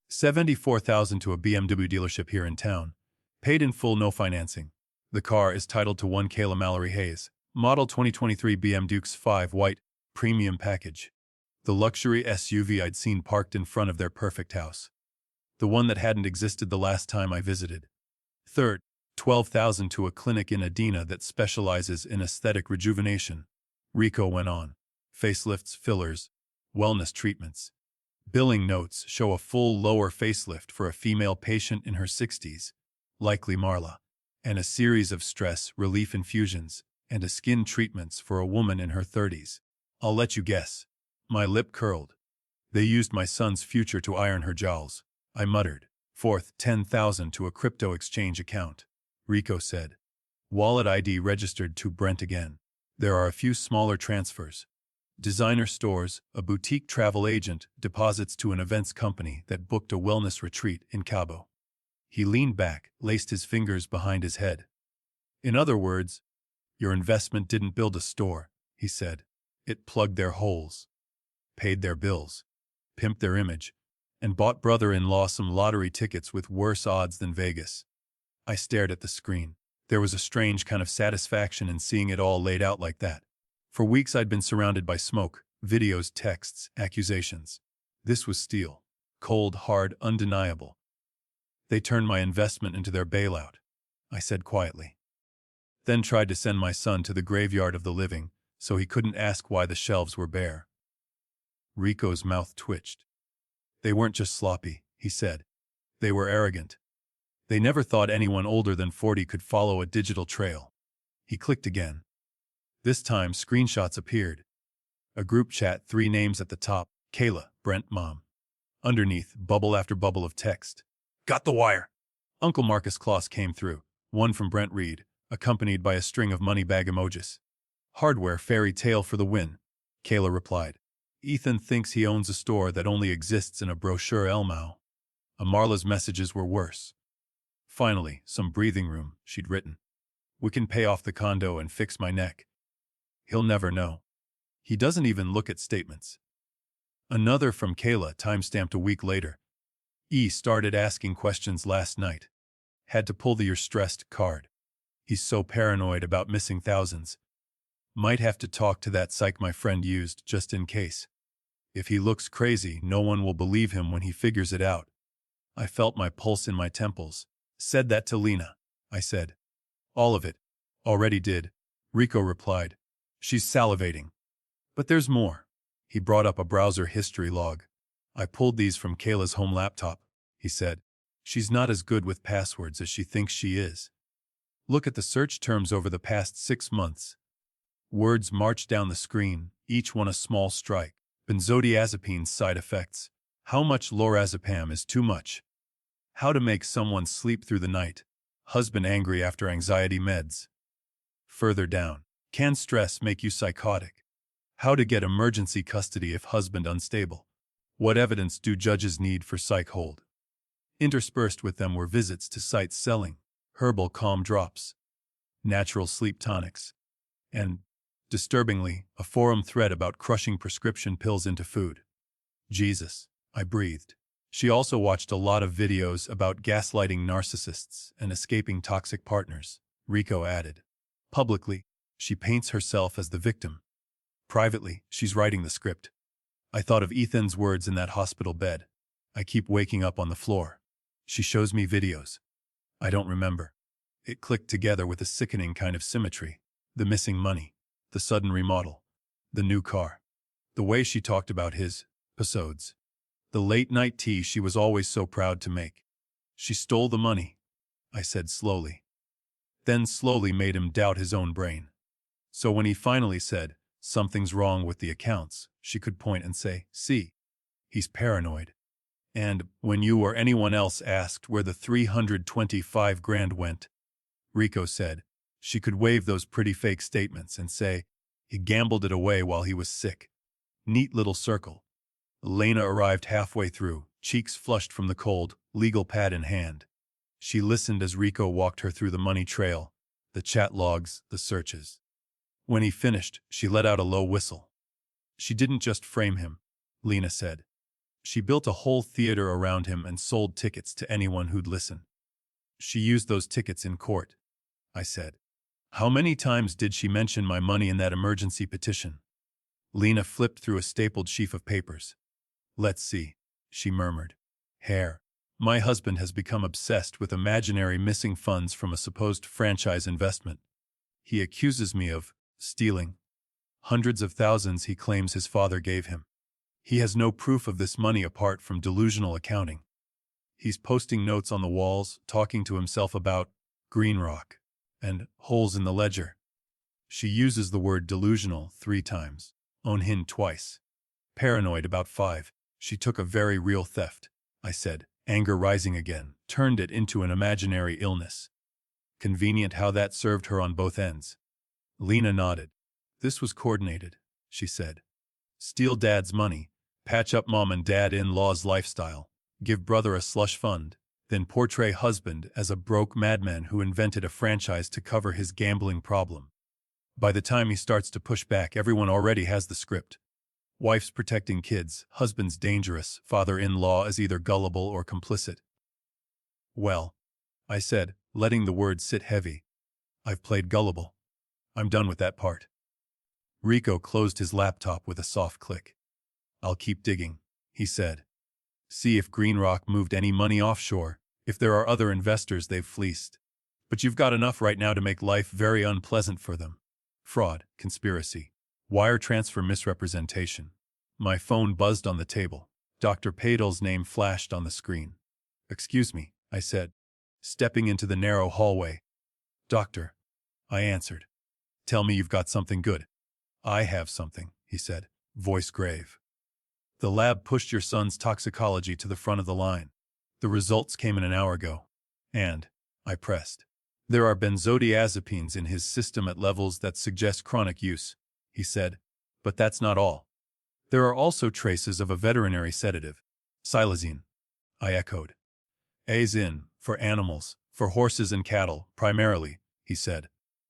74,000 to a BMW dealership here in town. Paid in full, no financing. The car is titled to one Kayla Mallory Hayes, Model 2023 BM Dukes 5 White, premium package. The luxury SUV I'd seen parked in front of their perfect house. The one that hadn't existed the last time I visited. Third, 12,000 to a clinic in Adena that specializes in aesthetic rejuvenation. Rico went on. Facelifts, fillers, wellness treatments. Billing notes show a full lower facelift for a female patient in her 60s, likely Marla, and a series of stress relief infusions and a skin treatments for a woman in her 30s. I'll let you guess. My lip curled. They used my son's future to iron her jowls. I muttered. Fourth, 10,000 to a crypto exchange account. Rico said. Wallet ID registered to Brent again. There are a few smaller transfers. Designer stores, a boutique travel agent deposits to an events company that booked a wellness retreat in Cabo. He leaned back, laced his fingers behind his head. In other words, your investment didn't build a store, he said. It plugged their holes, paid their bills, pimped their image, and bought brother-in-law some lottery tickets with worse odds than Vegas. I stared at the screen. There was a strange kind of satisfaction in seeing it all laid out like that. For weeks I'd been surrounded by smoke, videos, texts, accusations. This was steel. Cold, hard, undeniable. They turned my investment into their bailout, I said quietly. Then tried to send my son to the graveyard of the living, so he couldn't ask why the shelves were bare. Rico's mouth twitched. They weren't just sloppy, he said. They were arrogant. They never thought anyone older than 40 could follow a digital trail. He clicked again. This time, screenshots appeared. A group chat, 3 names at the top, Kayla, Brent, Mom. Underneath, bubble after bubble of text. Got the wire. Uncle Marcus Kloss came through, one from Brent Reed, accompanied by a string of money bag emojis. Hardware fairy tale for the win, Kayla replied. Ethan thinks he owns a store that only exists in a brochure Elmau. Marla's messages were worse. Finally, some breathing room, she'd written. We can pay off the condo and fix my neck. He'll never know. He doesn't even look at statements. Another from Kayla, timestamped a week later. Started asking questions last night. Had to pull the "you're stressed" card. He's so paranoid about missing thousands. Might have to talk to that psych my friend used, just in case. If he looks crazy, no one will believe him when he figures it out. I felt my pulse in my temples. Said that to Lena, I said. All of it. Already did, Rico replied. She's salivating. But there's more. He brought up a browser history log. I pulled these from Kayla's home laptop, he said. She's not as good with passwords as she thinks she is. Look at the search terms over the past 6 months. Words marched down the screen, each one a small strike. Benzodiazepines side effects. How much lorazepam is too much? How to make someone sleep through the night. Husband angry after anxiety meds. Further down. Can stress make you psychotic? How to get emergency custody if husband unstable? What evidence do judges need for psych hold? Interspersed with them were visits to sites selling herbal calm drops, natural sleep tonics, and, disturbingly, a forum thread about crushing prescription pills into food. Jesus, I breathed. She also watched a lot of videos about gaslighting narcissists and escaping toxic partners, Rico added. Publicly, she paints herself as the victim. Privately, she's writing the script. I thought of Ethan's words in that hospital bed. I keep waking up on the floor. She shows me videos. I don't remember. It clicked together with a sickening kind of symmetry. The missing money, the sudden remodel, the new car. The way she talked about his episodes. The late-night tea she was always so proud to make. She stole the money, I said slowly. Then slowly made him doubt his own brain. So when he finally said, something's wrong with the accounts, she could point and say, see, he's paranoid. And when you or anyone else asked where the 325 grand went, Rico said, she could wave those pretty fake statements and say, he gambled it away while he was sick. Neat little circle. Elena arrived halfway through, cheeks flushed from the cold, legal pad in hand. She listened as Rico walked her through the money trail, the chat logs, the searches. When he finished, she let out a low whistle. She didn't just frame him, Lena said. She built a whole theater around him and sold tickets to anyone who'd listen. She used those tickets in court, I said. How many times did she mention my money in that emergency petition? Lena flipped through a stapled sheaf of papers. Let's see, she murmured. Hair. My husband has become obsessed with imaginary missing funds from a supposed franchise investment. He accuses me of stealing hundreds of thousands he claims his father gave him. He has no proof of this money apart from delusional accounting. He's posting notes on the walls, talking to himself about green rock and holes in the ledger. She uses the word delusional 3 times, onhin twice, paranoid about 5. She took a very real theft, I said, anger rising again, turned it into an imaginary illness. Convenient how that served her on both ends. Lena nodded. This was coordinated, she said. Steal dad's money, patch up mom and dad-in-law's lifestyle, give brother a slush fund, then portray husband as a broke madman who invented a franchise to cover his gambling problem. By the time he starts to push back, everyone already has the script. Wife's protecting kids, husband's dangerous, father-in-law is either gullible or complicit. Well, I said, letting the word sit heavy. I've played gullible. I'm done with that part. Rico closed his laptop with a soft click. I'll keep digging, he said. See if Green Rock moved any money offshore, if there are other investors they've fleeced. But you've got enough right now to make life very unpleasant for them. Fraud, conspiracy, wire transfer misrepresentation. My phone buzzed on the table. Dr. Padel's name flashed on the screen. Excuse me, I said, stepping into the narrow hallway. Doctor, I answered. Tell me you've got something good. I have something, he said, voice grave. The lab pushed your son's toxicology to the front of the line. The results came in an hour ago. And, I pressed, there are benzodiazepines in his system at levels that suggest chronic use, he said. But that's not all. There are also traces of a veterinary sedative, xylazine. I echoed. Azin, for animals, for horses and cattle, primarily, he said.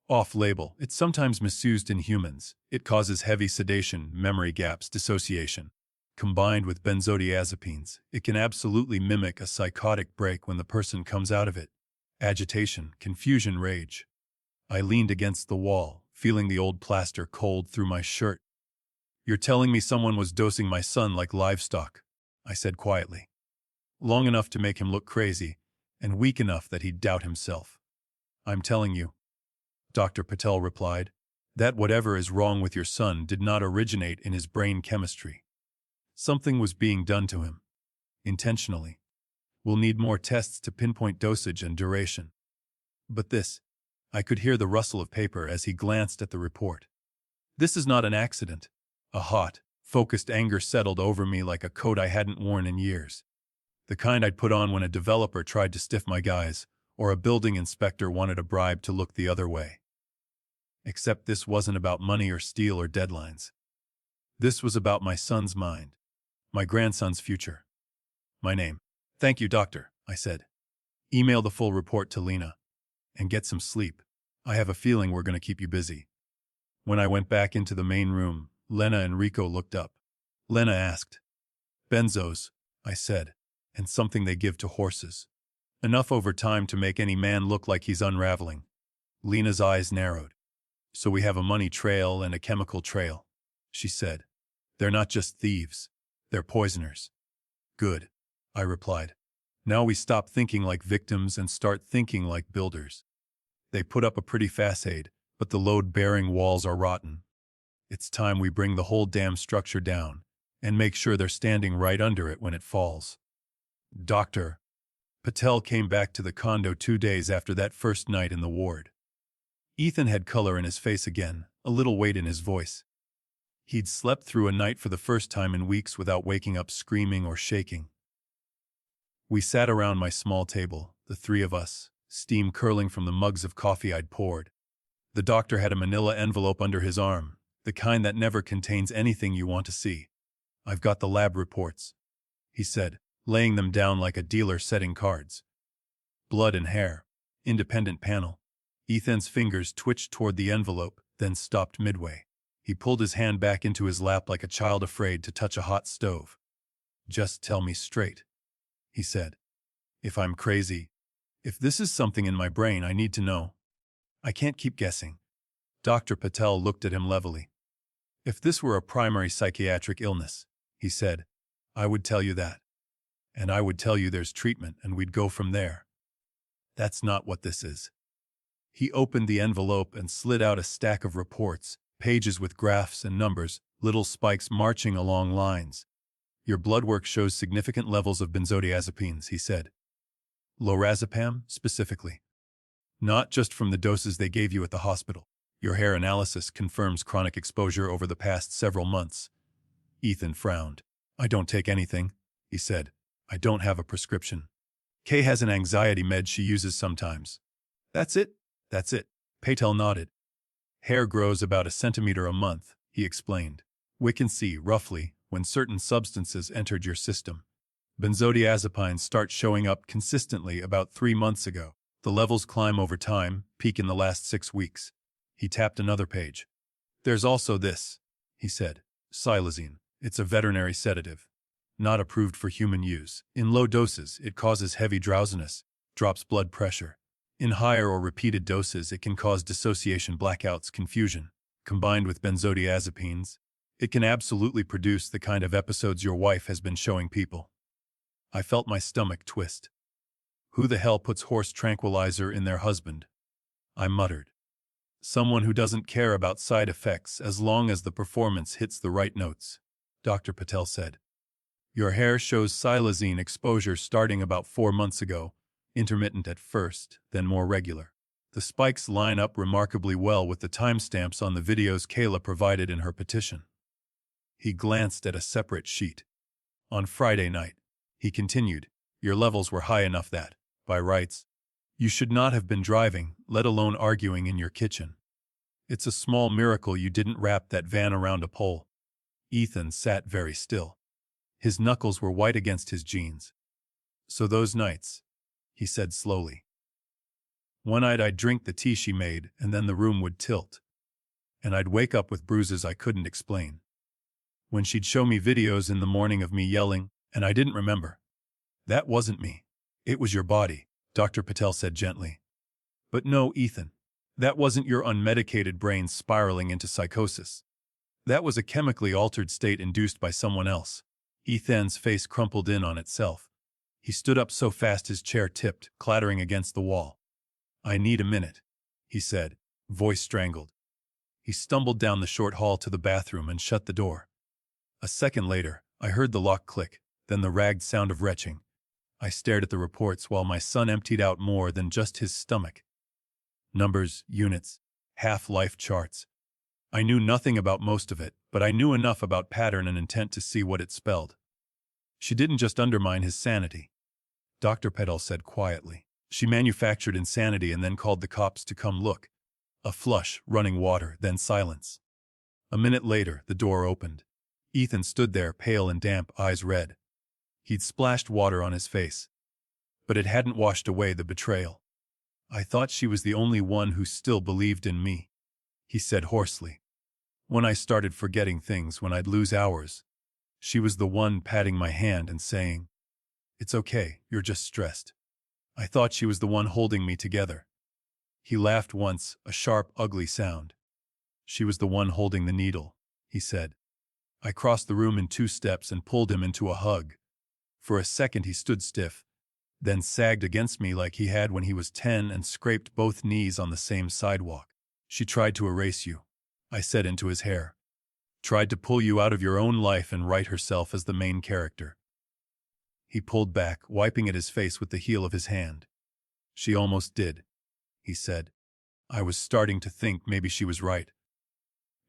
Off-label, it's sometimes misused in humans. It causes heavy sedation, memory gaps, dissociation. Combined with benzodiazepines, it can absolutely mimic a psychotic break when the person comes out of it. Agitation, confusion, rage. I leaned against the wall, feeling the old plaster cold through my shirt. You're telling me someone was dosing my son like livestock, I said quietly. Long enough to make him look crazy, and weak enough that he'd doubt himself. I'm telling you, Dr. Patel replied, that whatever is wrong with your son did not originate in his brain chemistry. Something was being done to him. Intentionally. We'll need more tests to pinpoint dosage and duration. But this, I could hear the rustle of paper as he glanced at the report. This is not an accident. A hot, focused anger settled over me like a coat I hadn't worn in years. The kind I'd put on when a developer tried to stiff my guys, or a building inspector wanted a bribe to look the other way. Except this wasn't about money or steel or deadlines. This was about my son's mind. My grandson's future. My name. Thank you, doctor, I said. Email the full report to Lena. And get some sleep. I have a feeling we're going to keep you busy. When I went back into the main room, Lena and Rico looked up. Lena asked. Benzos, I said, and something they give to horses. Enough over time to make any man look like he's unraveling. Lena's eyes narrowed. So we have a money trail and a chemical trail, she said. They're not just thieves. They're poisoners. Good, I replied. Now we stop thinking like victims and start thinking like builders. They put up a pretty facade, but the load-bearing walls are rotten. It's time we bring the whole damn structure down and make sure they're standing right under it when it falls. Doctor. Patel came back to the condo 2 days after that first night in the ward. Ethan had color in his face again, a little weight in his voice. He'd slept through a night for the first time in weeks without waking up screaming or shaking. We sat around my small table, the 3 of us, steam curling from the mugs of coffee I'd poured. The doctor had a manila envelope under his arm, the kind that never contains anything you want to see. I've got the lab reports, he said, laying them down like a dealer setting cards. Blood and hair. Independent panel. Ethan's fingers twitched toward the envelope, then stopped midway. He pulled his hand back into his lap like a child afraid to touch a hot stove. Just tell me straight, he said. If I'm crazy, if this is something in my brain I need to know. I can't keep guessing. Dr. Patel looked at him levelly. If this were a primary psychiatric illness, he said, I would tell you that. And I would tell you there's treatment and we'd go from there. That's not what this is. He opened the envelope and slid out a stack of reports, pages with graphs and numbers, little spikes marching along lines. Your blood work shows significant levels of benzodiazepines, he said. Lorazepam, specifically. Not just from the doses they gave you at the hospital. Your hair analysis confirms chronic exposure over the past several months. Ethan frowned. I don't take anything, he said. I don't have a prescription. Kay has an anxiety med she uses sometimes. That's it? That's it. Patel nodded. Hair grows about 1 centimeter a month, he explained. We can see, roughly, when certain substances entered your system. Benzodiazepines start showing up consistently about 3 months ago. The levels climb over time, peak in the last 6 weeks. He tapped another page. There's also this, he said. Xylazine. It's a veterinary sedative. Not approved for human use. In low doses, it causes heavy drowsiness, drops blood pressure. In higher or repeated doses, it can cause dissociation, blackouts, confusion. Combined with benzodiazepines, it can absolutely produce the kind of episodes your wife has been showing people. I felt my stomach twist. Who the hell puts horse tranquilizer in their husband? I muttered. Someone who doesn't care about side effects as long as the performance hits the right notes, Dr. Patel said. Your hair shows xylazine exposure starting about 4 months ago, intermittent at first, then more regular. The spikes line up remarkably well with the timestamps on the videos Kayla provided in her petition. He glanced at a separate sheet. On Friday night, he continued, your levels were high enough that, by rights, you should not have been driving, let alone arguing in your kitchen. It's a small miracle you didn't wrap that van around a pole. Ethan sat very still. His knuckles were white against his jeans. So those nights, he said slowly. One night I'd drink the tea she made, and then the room would tilt. And I'd wake up with bruises I couldn't explain. When she'd show me videos in the morning of me yelling, and I didn't remember. That wasn't me. It was your body, Dr. Patel said gently. But no, Ethan. That wasn't your unmedicated brain spiraling into psychosis. That was a chemically altered state induced by someone else. Ethan's face crumpled in on itself. He stood up so fast his chair tipped, clattering against the wall. I need a minute, he said, voice strangled. He stumbled down the short hall to the bathroom and shut the door. A second later, I heard the lock click, then the ragged sound of retching. I stared at the reports while my son emptied out more than just his stomach. Numbers, units, half-life charts. I knew nothing about most of it, but I knew enough about pattern and intent to see what it spelled. She didn't just undermine his sanity, Dr. Patel said quietly. She manufactured insanity and then called the cops to come look. A flush, running water, then silence. A minute later, the door opened. Ethan stood there, pale and damp, eyes red. He'd splashed water on his face. But it hadn't washed away the betrayal. I thought she was the only one who still believed in me, he said hoarsely. When I started forgetting things, when I'd lose hours, she was the one patting my hand and saying, it's okay, you're just stressed. I thought she was the one holding me together. He laughed once, a sharp, ugly sound. She was the one holding the needle, he said. I crossed the room in 2 steps and pulled him into a hug. For a second he stood stiff, then sagged against me like he had when he was 10 and scraped both knees on the same sidewalk. She tried to erase you, I said into his hair. Tried to pull you out of your own life and write herself as the main character. He pulled back, wiping at his face with the heel of his hand. She almost did, he said. I was starting to think maybe she was right.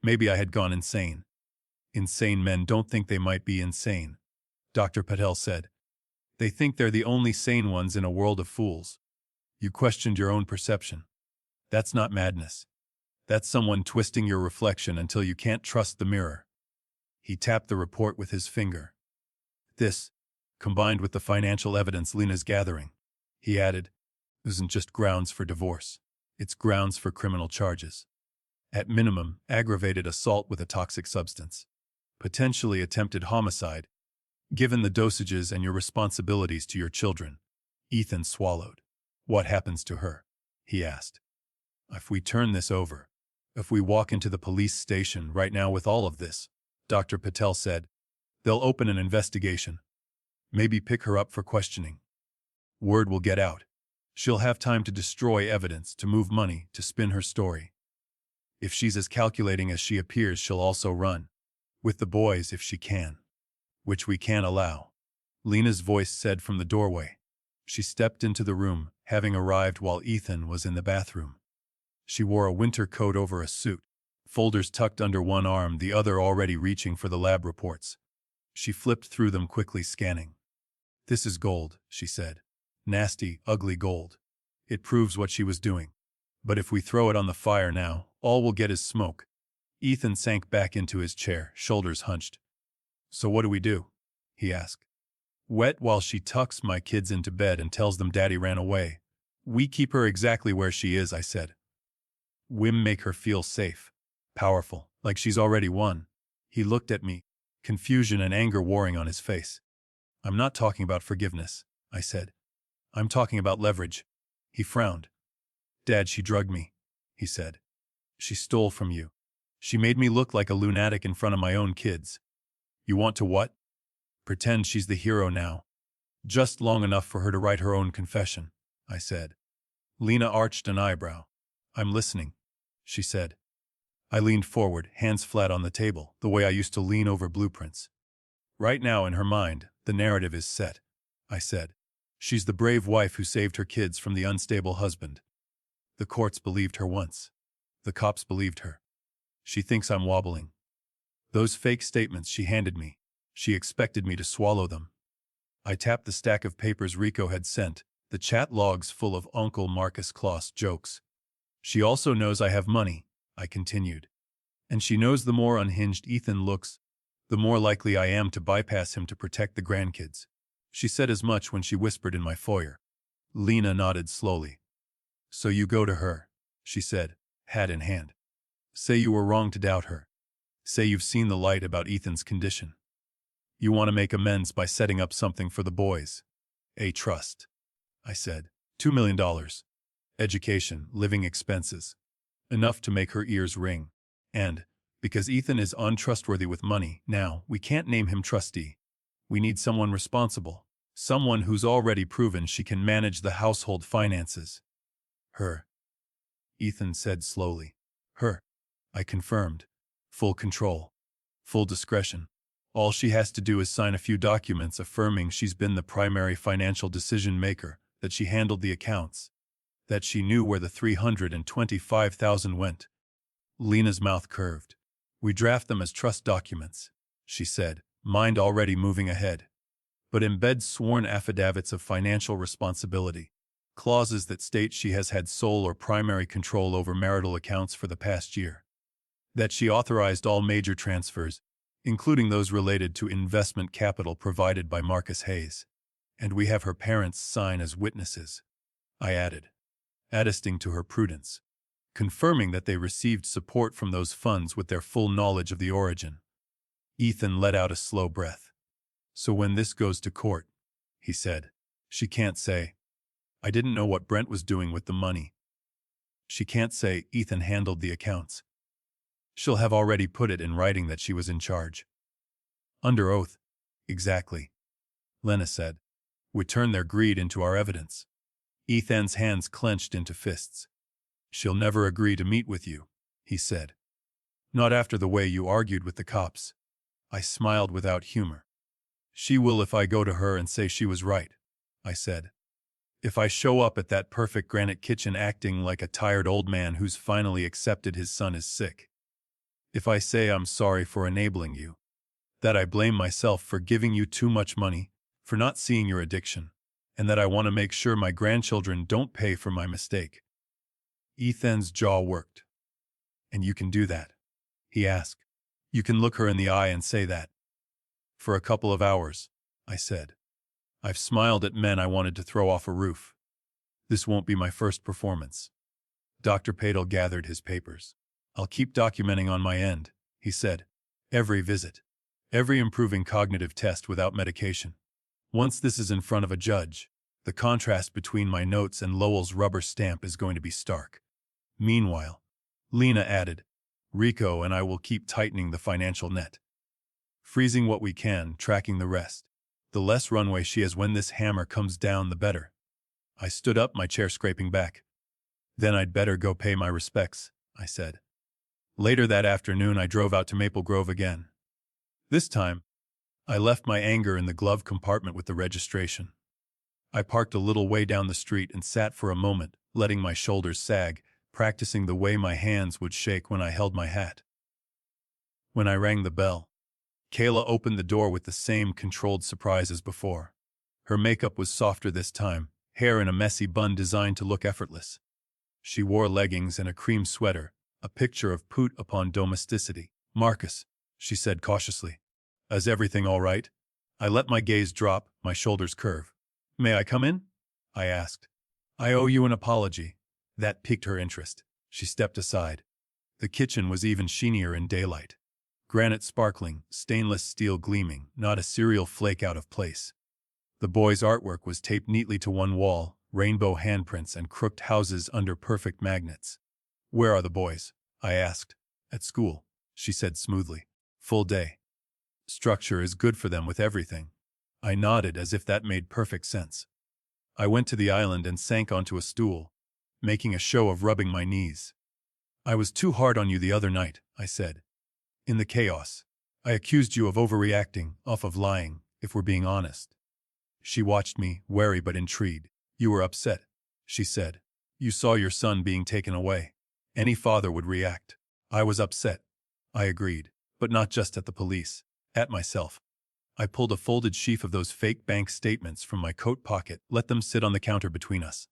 Maybe I had gone insane. Insane men don't think they might be insane, Dr. Patel said. They think they're the only sane ones in a world of fools. You questioned your own perception. That's not madness. That's someone twisting your reflection until you can't trust the mirror. He tapped the report with his finger. This, combined with the financial evidence Lena's gathering, he added, isn't just grounds for divorce. It's grounds for criminal charges. At minimum, aggravated assault with a toxic substance. Potentially attempted homicide. Given the dosages and your responsibilities to your children. Ethan swallowed. What happens to her? He asked. If we turn this over, if we walk into the police station right now with all of this, Dr. Patel said, they'll open an investigation. Maybe pick her up for questioning. Word will get out. She'll have time to destroy evidence, to move money, to spin her story. If she's as calculating as she appears, she'll also run. With the boys if she can. Which we can't allow. Lena's voice said from the doorway. She stepped into the room, having arrived while Ethan was in the bathroom. She wore a winter coat over a suit, folders tucked under one arm, the other already reaching for the lab reports. She flipped through them quickly, scanning. This is gold, she said. Nasty, ugly gold. It proves what she was doing. But if we throw it on the fire now, all we'll get is smoke. Ethan sank back into his chair, shoulders hunched. So what do we do? He asked. Wet while she tucks my kids into bed and tells them Daddy ran away. We keep her exactly where she is, I said. Whim make her feel safe, powerful, like she's already won. He looked at me, confusion and anger warring on his face. I'm not talking about forgiveness, I said. I'm talking about leverage. He frowned. Dad, she drugged me, he said. She stole from you. She made me look like a lunatic in front of my own kids. You want to what? Pretend she's the hero now. Just long enough for her to write her own confession, I said. Lena arched an eyebrow. I'm listening, she said. I leaned forward, hands flat on the table, the way I used to lean over blueprints. Right now, in her mind, the narrative is set, I said. She's the brave wife who saved her kids from the unstable husband. The courts believed her once. The cops believed her. She thinks I'm wobbling. Those fake statements she handed me, she expected me to swallow them. I tapped the stack of papers Rico had sent, the chat logs full of Uncle Marcus Claus jokes. She also knows I have money, I continued. And she knows the more unhinged Ethan looks, the more likely I am to bypass him to protect the grandkids. She said as much when she whispered in my foyer. Lena nodded slowly. So you go to her, she said, hat in hand. Say you were wrong to doubt her. Say you've seen the light about Ethan's condition. You want to make amends by setting up something for the boys. A trust, I said. $2 million. Education, living expenses. Enough to make her ears ring. And, because Ethan is untrustworthy with money, now, we can't name him trustee. We need someone responsible. Someone who's already proven she can manage the household finances. Her. Ethan said slowly. Her. I confirmed. Full control. Full discretion. All she has to do is sign a few documents affirming she's been the primary financial decision maker, that she handled the accounts, that she knew where the $325,000 went. Lena's mouth curved. We draft them as trust documents, she said, mind already moving ahead. But embed sworn affidavits of financial responsibility, clauses that state she has had sole or primary control over marital accounts for the past year, that she authorized all major transfers, including those related to investment capital provided by Marcus Hayes, and we have her parents sign as witnesses, I added, attesting to her prudence, confirming that they received support from those funds with their full knowledge of the origin. Ethan let out a slow breath. So when this goes to court, he said, she can't say, I didn't know what Brent was doing with the money. She can't say Ethan handled the accounts. She'll have already put it in writing that she was in charge. Under oath. Exactly. Lena said. We turn their greed into our evidence. Ethan's hands clenched into fists. She'll never agree to meet with you, he said. Not after the way you argued with the cops. I smiled without humor. She will if I go to her and say she was right, I said. If I show up at that perfect granite kitchen acting like a tired old man who's finally accepted his son is sick. If I say I'm sorry for enabling you, that I blame myself for giving you too much money, for not seeing your addiction, and that I want to make sure my grandchildren don't pay for my mistake. Ethan's jaw worked. And you can do that, he asked. You can look her in the eye and say that. For a couple of hours, I said. I've smiled at men I wanted to throw off a roof. This won't be my first performance. Dr. Padel gathered his papers. I'll keep documenting on my end, he said. Every visit. Every improving cognitive test without medication. Once this is in front of a judge, the contrast between my notes and Lowell's rubber stamp is going to be stark. Meanwhile, Lena added, Rico and I will keep tightening the financial net. Freezing what we can, tracking the rest. The less runway she has when this hammer comes down, the better. I stood up, my chair scraping back. Then I'd better go pay my respects, I said. Later that afternoon, I drove out to Maple Grove again. This time, I left my anger in the glove compartment with the registration. I parked a little way down the street and sat for a moment, letting my shoulders sag, practicing the way my hands would shake when I held my hat. When I rang the bell, Kayla opened the door with the same controlled surprise as before. Her makeup was softer this time, hair in a messy bun designed to look effortless. She wore leggings and a cream sweater, a picture of pout upon domesticity. Marcus, she said cautiously. Is everything all right? I let my gaze drop, my shoulders curve. May I come in? I asked. I owe you an apology. That piqued her interest. She stepped aside. The kitchen was even sheenier in daylight. Granite sparkling, stainless steel gleaming, not a cereal flake out of place. The boys' artwork was taped neatly to one wall, rainbow handprints and crooked houses under perfect magnets. Where are the boys? I asked. At school, she said smoothly. Full day. Structure is good for them with everything. I nodded as if that made perfect sense. I went to the island and sank onto a stool, making a show of rubbing my knees. I was too hard on you the other night, I said. In the chaos, I accused you of overreacting, of lying, if we're being honest. She watched me, wary but intrigued. You were upset, she said. You saw your son being taken away. Any father would react. I was upset, I agreed, but not just at the police, at myself. I pulled a folded sheaf of those fake bank statements from my coat pocket, let them sit on the counter between us.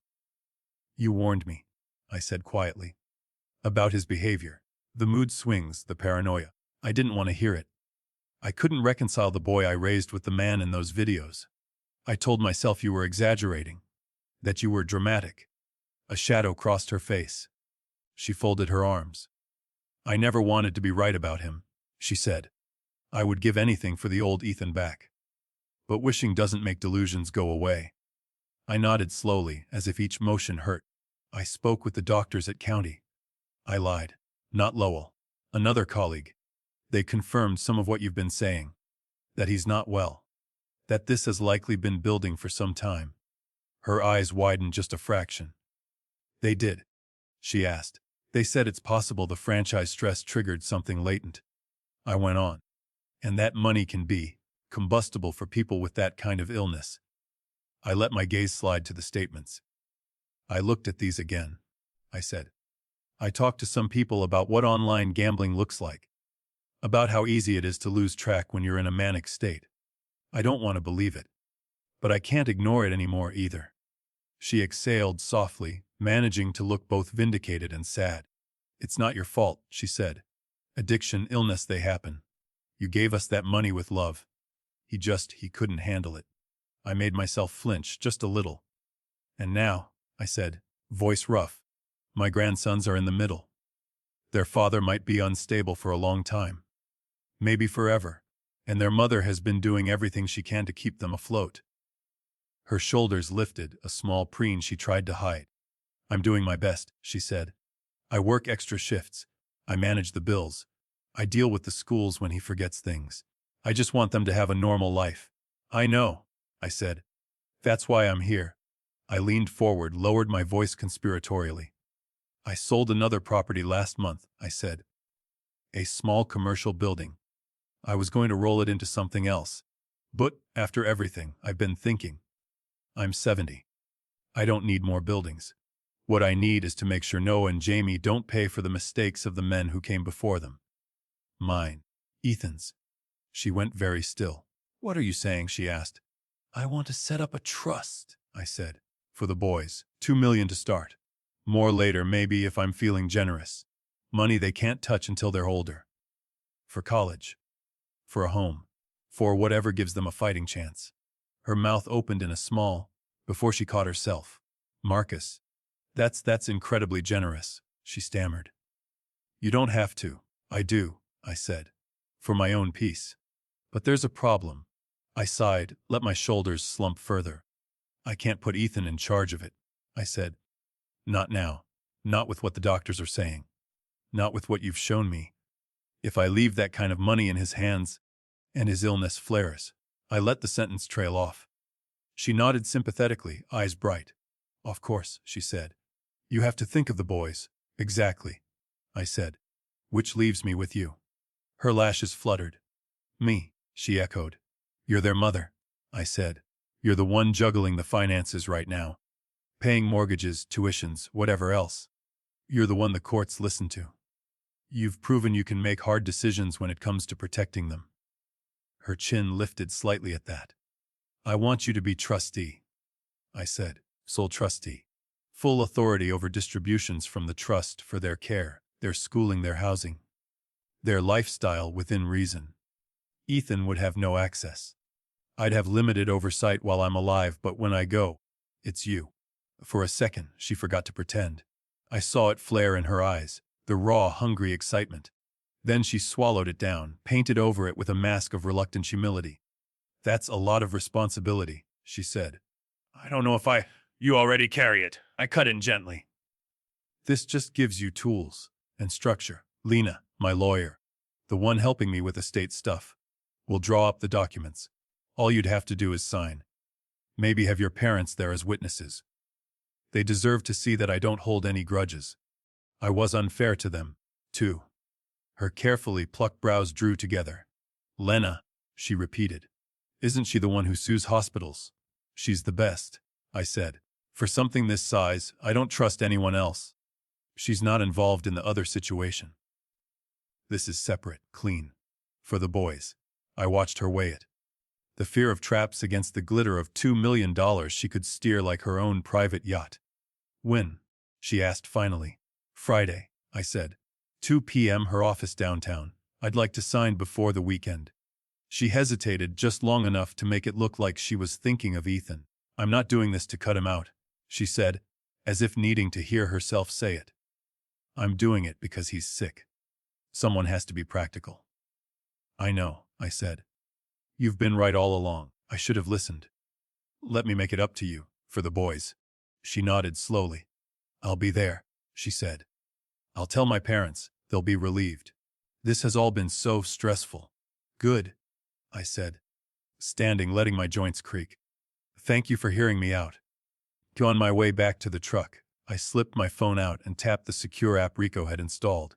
You warned me, I said quietly. About his behavior. The mood swings, the paranoia. I didn't want to hear it. I couldn't reconcile the boy I raised with the man in those videos. I told myself you were exaggerating, that you were dramatic. A shadow crossed her face. She folded her arms. I never wanted to be right about him, she said. I would give anything for the old Ethan back. But wishing doesn't make delusions go away. I nodded slowly, as if each motion hurt. I spoke with the doctors at County. I lied. Not Lowell. Another colleague. They confirmed some of what you've been saying. That he's not well. That this has likely been building for some time. Her eyes widened just a fraction. They did, she asked. They said it's possible the franchise stress triggered something latent. I went on. And that money can be combustible for people with that kind of illness. I let my gaze slide to the statements. I looked at these again. I said. I talked to some people about what online gambling looks like. About how easy it is to lose track when you're in a manic state. I don't want to believe it. But I can't ignore it anymore either. She exhaled softly, managing to look both vindicated and sad. It's not your fault, she said. Addiction, illness, they happen. You gave us that money with love. He couldn't handle it. I made myself flinch just a little. And now, I said, voice rough, my grandsons are in the middle. Their father might be unstable for a long time. Maybe forever. And their mother has been doing everything she can to keep them afloat. Her shoulders lifted, a small preen she tried to hide. I'm doing my best, she said. I work extra shifts. I manage the bills. I deal with the schools when he forgets things. I just want them to have a normal life. I know, I said. That's why I'm here. I leaned forward, lowered my voice conspiratorially. I sold another property last month, I said. A small commercial building. I was going to roll it into something else. But, after everything, I've been thinking. I'm 70. I don't need more buildings. What I need is to make sure Noah and Jamie don't pay for the mistakes of the men who came before them. Mine. Ethan's. She went very still. What are you saying? She asked. I want to set up a trust, I said. For the boys. $2 million to start. More later, maybe, if I'm feeling generous. Money they can't touch until they're older. For college. For a home. For whatever gives them a fighting chance. Her mouth opened in a small, before she caught herself. Marcus. That's incredibly generous, she stammered. You don't have to. I do, I said. For my own peace. But there's a problem. I sighed, let my shoulders slump further. I can't put Ethan in charge of it, I said. Not now. Not with what the doctors are saying. Not with what you've shown me. If I leave that kind of money in his hands and his illness flares, I let the sentence trail off. She nodded sympathetically, eyes bright. Of course, she said. You have to think of the boys. Exactly, I said. Which leaves me with you. Her lashes fluttered. Me, she echoed. You're their mother, I said. You're the one juggling the finances right now. Paying mortgages, tuitions, whatever else. You're the one the courts listen to. You've proven you can make hard decisions when it comes to protecting them. Her chin lifted slightly at that. I want you to be trustee, I said. Sole trustee. Full authority over distributions from the trust for their care, their schooling, their housing, their lifestyle within reason. Ethan would have no access. I'd have limited oversight while I'm alive, but when I go, it's you. For a second, she forgot to pretend. I saw it flare in her eyes, the raw, hungry excitement. Then she swallowed it down, painted over it with a mask of reluctant humility. That's a lot of responsibility, she said. I don't know if You already carry it. I cut in gently. This just gives you tools and structure. Lena, my lawyer, the one helping me with estate stuff, will draw up the documents. All you'd have to do is sign. Maybe have your parents there as witnesses. They deserve to see that I don't hold any grudges. I was unfair to them, too. Her carefully plucked brows drew together. Lena, she repeated. Isn't she the one who sues hospitals? She's the best, I said. For something this size, I don't trust anyone else. She's not involved in the other situation. This is separate, clean. For the boys. I watched her weigh it. The fear of traps against the glitter of $2 million she could steer like her own private yacht. When? She asked finally. Friday, I said. 2 p.m. her office downtown. I'd like to sign before the weekend. She hesitated just long enough to make it look like she was thinking of Ethan. I'm not doing this to cut him out, she said, as if needing to hear herself say it. I'm doing it because he's sick. Someone has to be practical. I know, I said. You've been right all along. I should have listened. Let me make it up to you, for the boys. She nodded slowly. I'll be there, she said. I'll tell my parents. They'll be relieved. This has all been so stressful. Good, I said, standing, letting my joints creak. Thank you for hearing me out. On my way back to the truck, I slipped my phone out and tapped the secure app Rico had installed.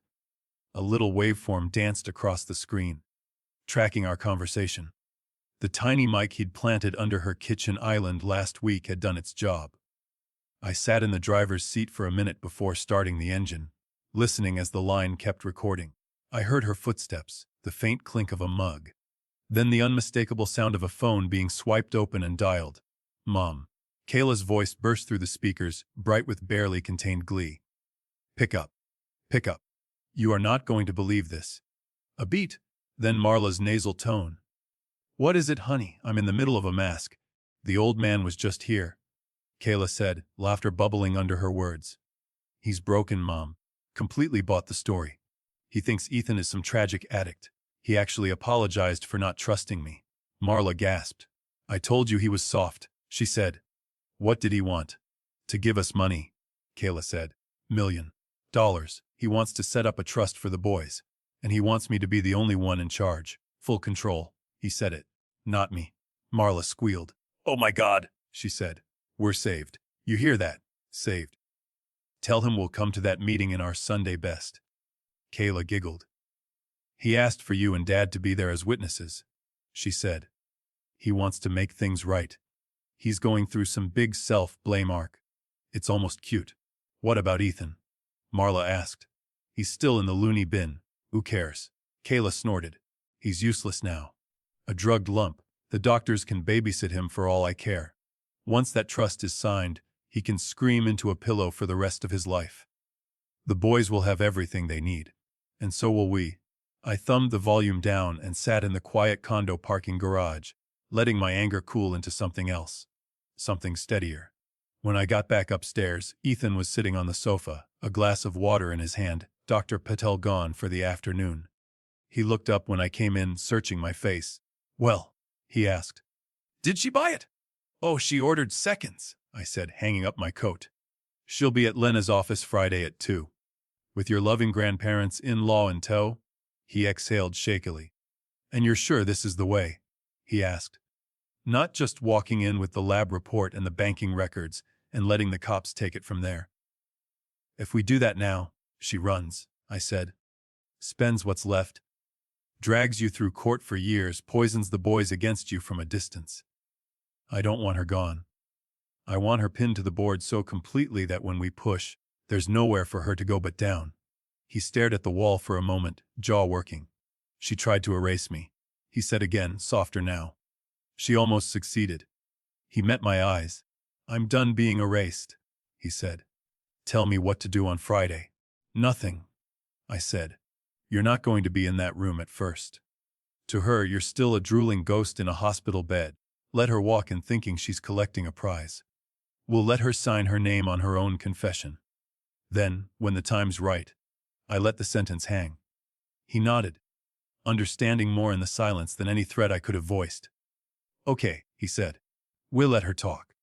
A little waveform danced across the screen, tracking our conversation. The tiny mic he'd planted under her kitchen island last week had done its job. I sat in the driver's seat for a minute before starting the engine, listening as the line kept recording. I heard her footsteps, the faint clink of a mug. Then the unmistakable sound of a phone being swiped open and dialed. Mom. Kayla's voice burst through the speakers, bright with barely contained glee. Pick up. Pick up. You are not going to believe this. A beat, then Marla's nasal tone. What is it, honey? I'm in the middle of a mask. The old man was just here, Kayla said, laughter bubbling under her words. He's broken, Mom. Completely bought the story. He thinks Ethan is some tragic addict. He actually apologized for not trusting me. Marla gasped. I told you he was soft, she said. What did he want? To give us money, Kayla said. $1 million. He wants to set up a trust for the boys. And he wants me to be the only one in charge. Full control. He said it. Not me. Marla squealed. Oh my God, she said. We're saved. You hear that? Saved. Tell him we'll come to that meeting in our Sunday best. Kayla giggled. He asked for you and Dad to be there as witnesses, she said. He wants to make things right. He's going through some big self-blame arc. It's almost cute. What about Ethan? Marla asked. He's still in the loony bin. Who cares? Kayla snorted. He's useless now. A drugged lump. The doctors can babysit him for all I care. Once that trust is signed, he can scream into a pillow for the rest of his life. The boys will have everything they need. And so will we. I thumbed the volume down and sat in the quiet condo parking garage, letting my anger cool into something else. Something steadier. When I got back upstairs, Ethan was sitting on the sofa, a glass of water in his hand, Dr. Patel gone for the afternoon. He looked up when I came in, searching my face. Well, he asked. Did she buy it? Oh, she ordered seconds, I said, hanging up my coat. She'll be at Lena's office Friday at 2. With your loving grandparents in-law in tow? He exhaled shakily. And you're sure this is the way? He asked. Not just walking in with the lab report and the banking records and letting the cops take it from there. If we do that now, she runs, I said. Spends what's left. Drags you through court for years, poisons the boys against you from a distance. I don't want her gone. I want her pinned to the board so completely that when we push, there's nowhere for her to go but down. He stared at the wall for a moment, jaw working. She tried to erase me. He said again, softer now. She almost succeeded. He met my eyes. I'm done being erased, he said. Tell me what to do on Friday. Nothing, I said. You're not going to be in that room at first. To her, you're still a drooling ghost in a hospital bed. Let her walk in thinking she's collecting a prize. We'll let her sign her name on her own confession. Then, when the time's right, I let the sentence hang. He nodded, understanding more in the silence than any threat I could have voiced. Okay, he said. We'll let her talk.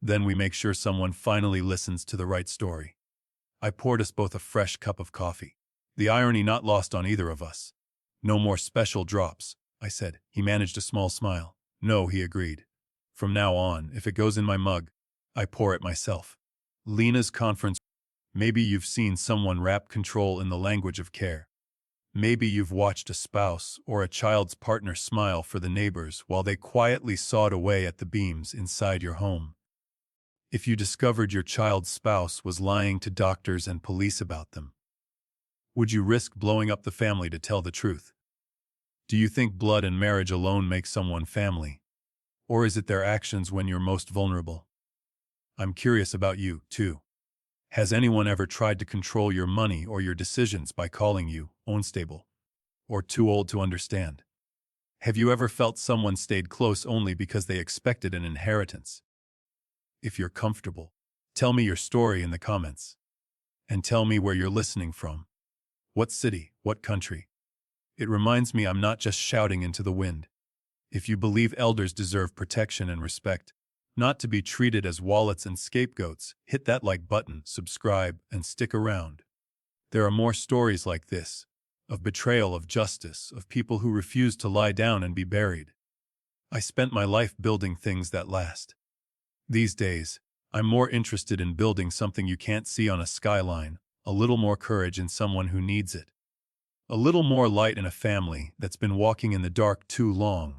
Then we make sure someone finally listens to the right story. I poured us both a fresh cup of coffee. The irony not lost on either of us. No more special drops, I said. He managed a small smile. No, he agreed. From now on, if it goes in my mug, I pour it myself. Lena's conference. Maybe you've seen someone wrap control in the language of care. Maybe you've watched a spouse or a child's partner smile for the neighbors while they quietly sawed away at the beams inside your home. If you discovered your child's spouse was lying to doctors and police about them, would you risk blowing up the family to tell the truth? Do you think blood and marriage alone make someone family? Or is it their actions when you're most vulnerable? I'm curious about you, too. Has anyone ever tried to control your money or your decisions by calling you unstable or too old to understand? Have you ever felt someone stayed close only because they expected an inheritance? If you're comfortable, tell me your story in the comments. And tell me where you're listening from. What city, what country? It reminds me I'm not just shouting into the wind. If you believe elders deserve protection and respect, not to be treated as wallets and scapegoats, hit that like button, subscribe, and stick around. There are more stories like this, of betrayal of justice, of people who refuse to lie down and be buried. I spent my life building things that last. These days, I'm more interested in building something you can't see on a skyline, a little more courage in someone who needs it. A little more light in a family that's been walking in the dark too long.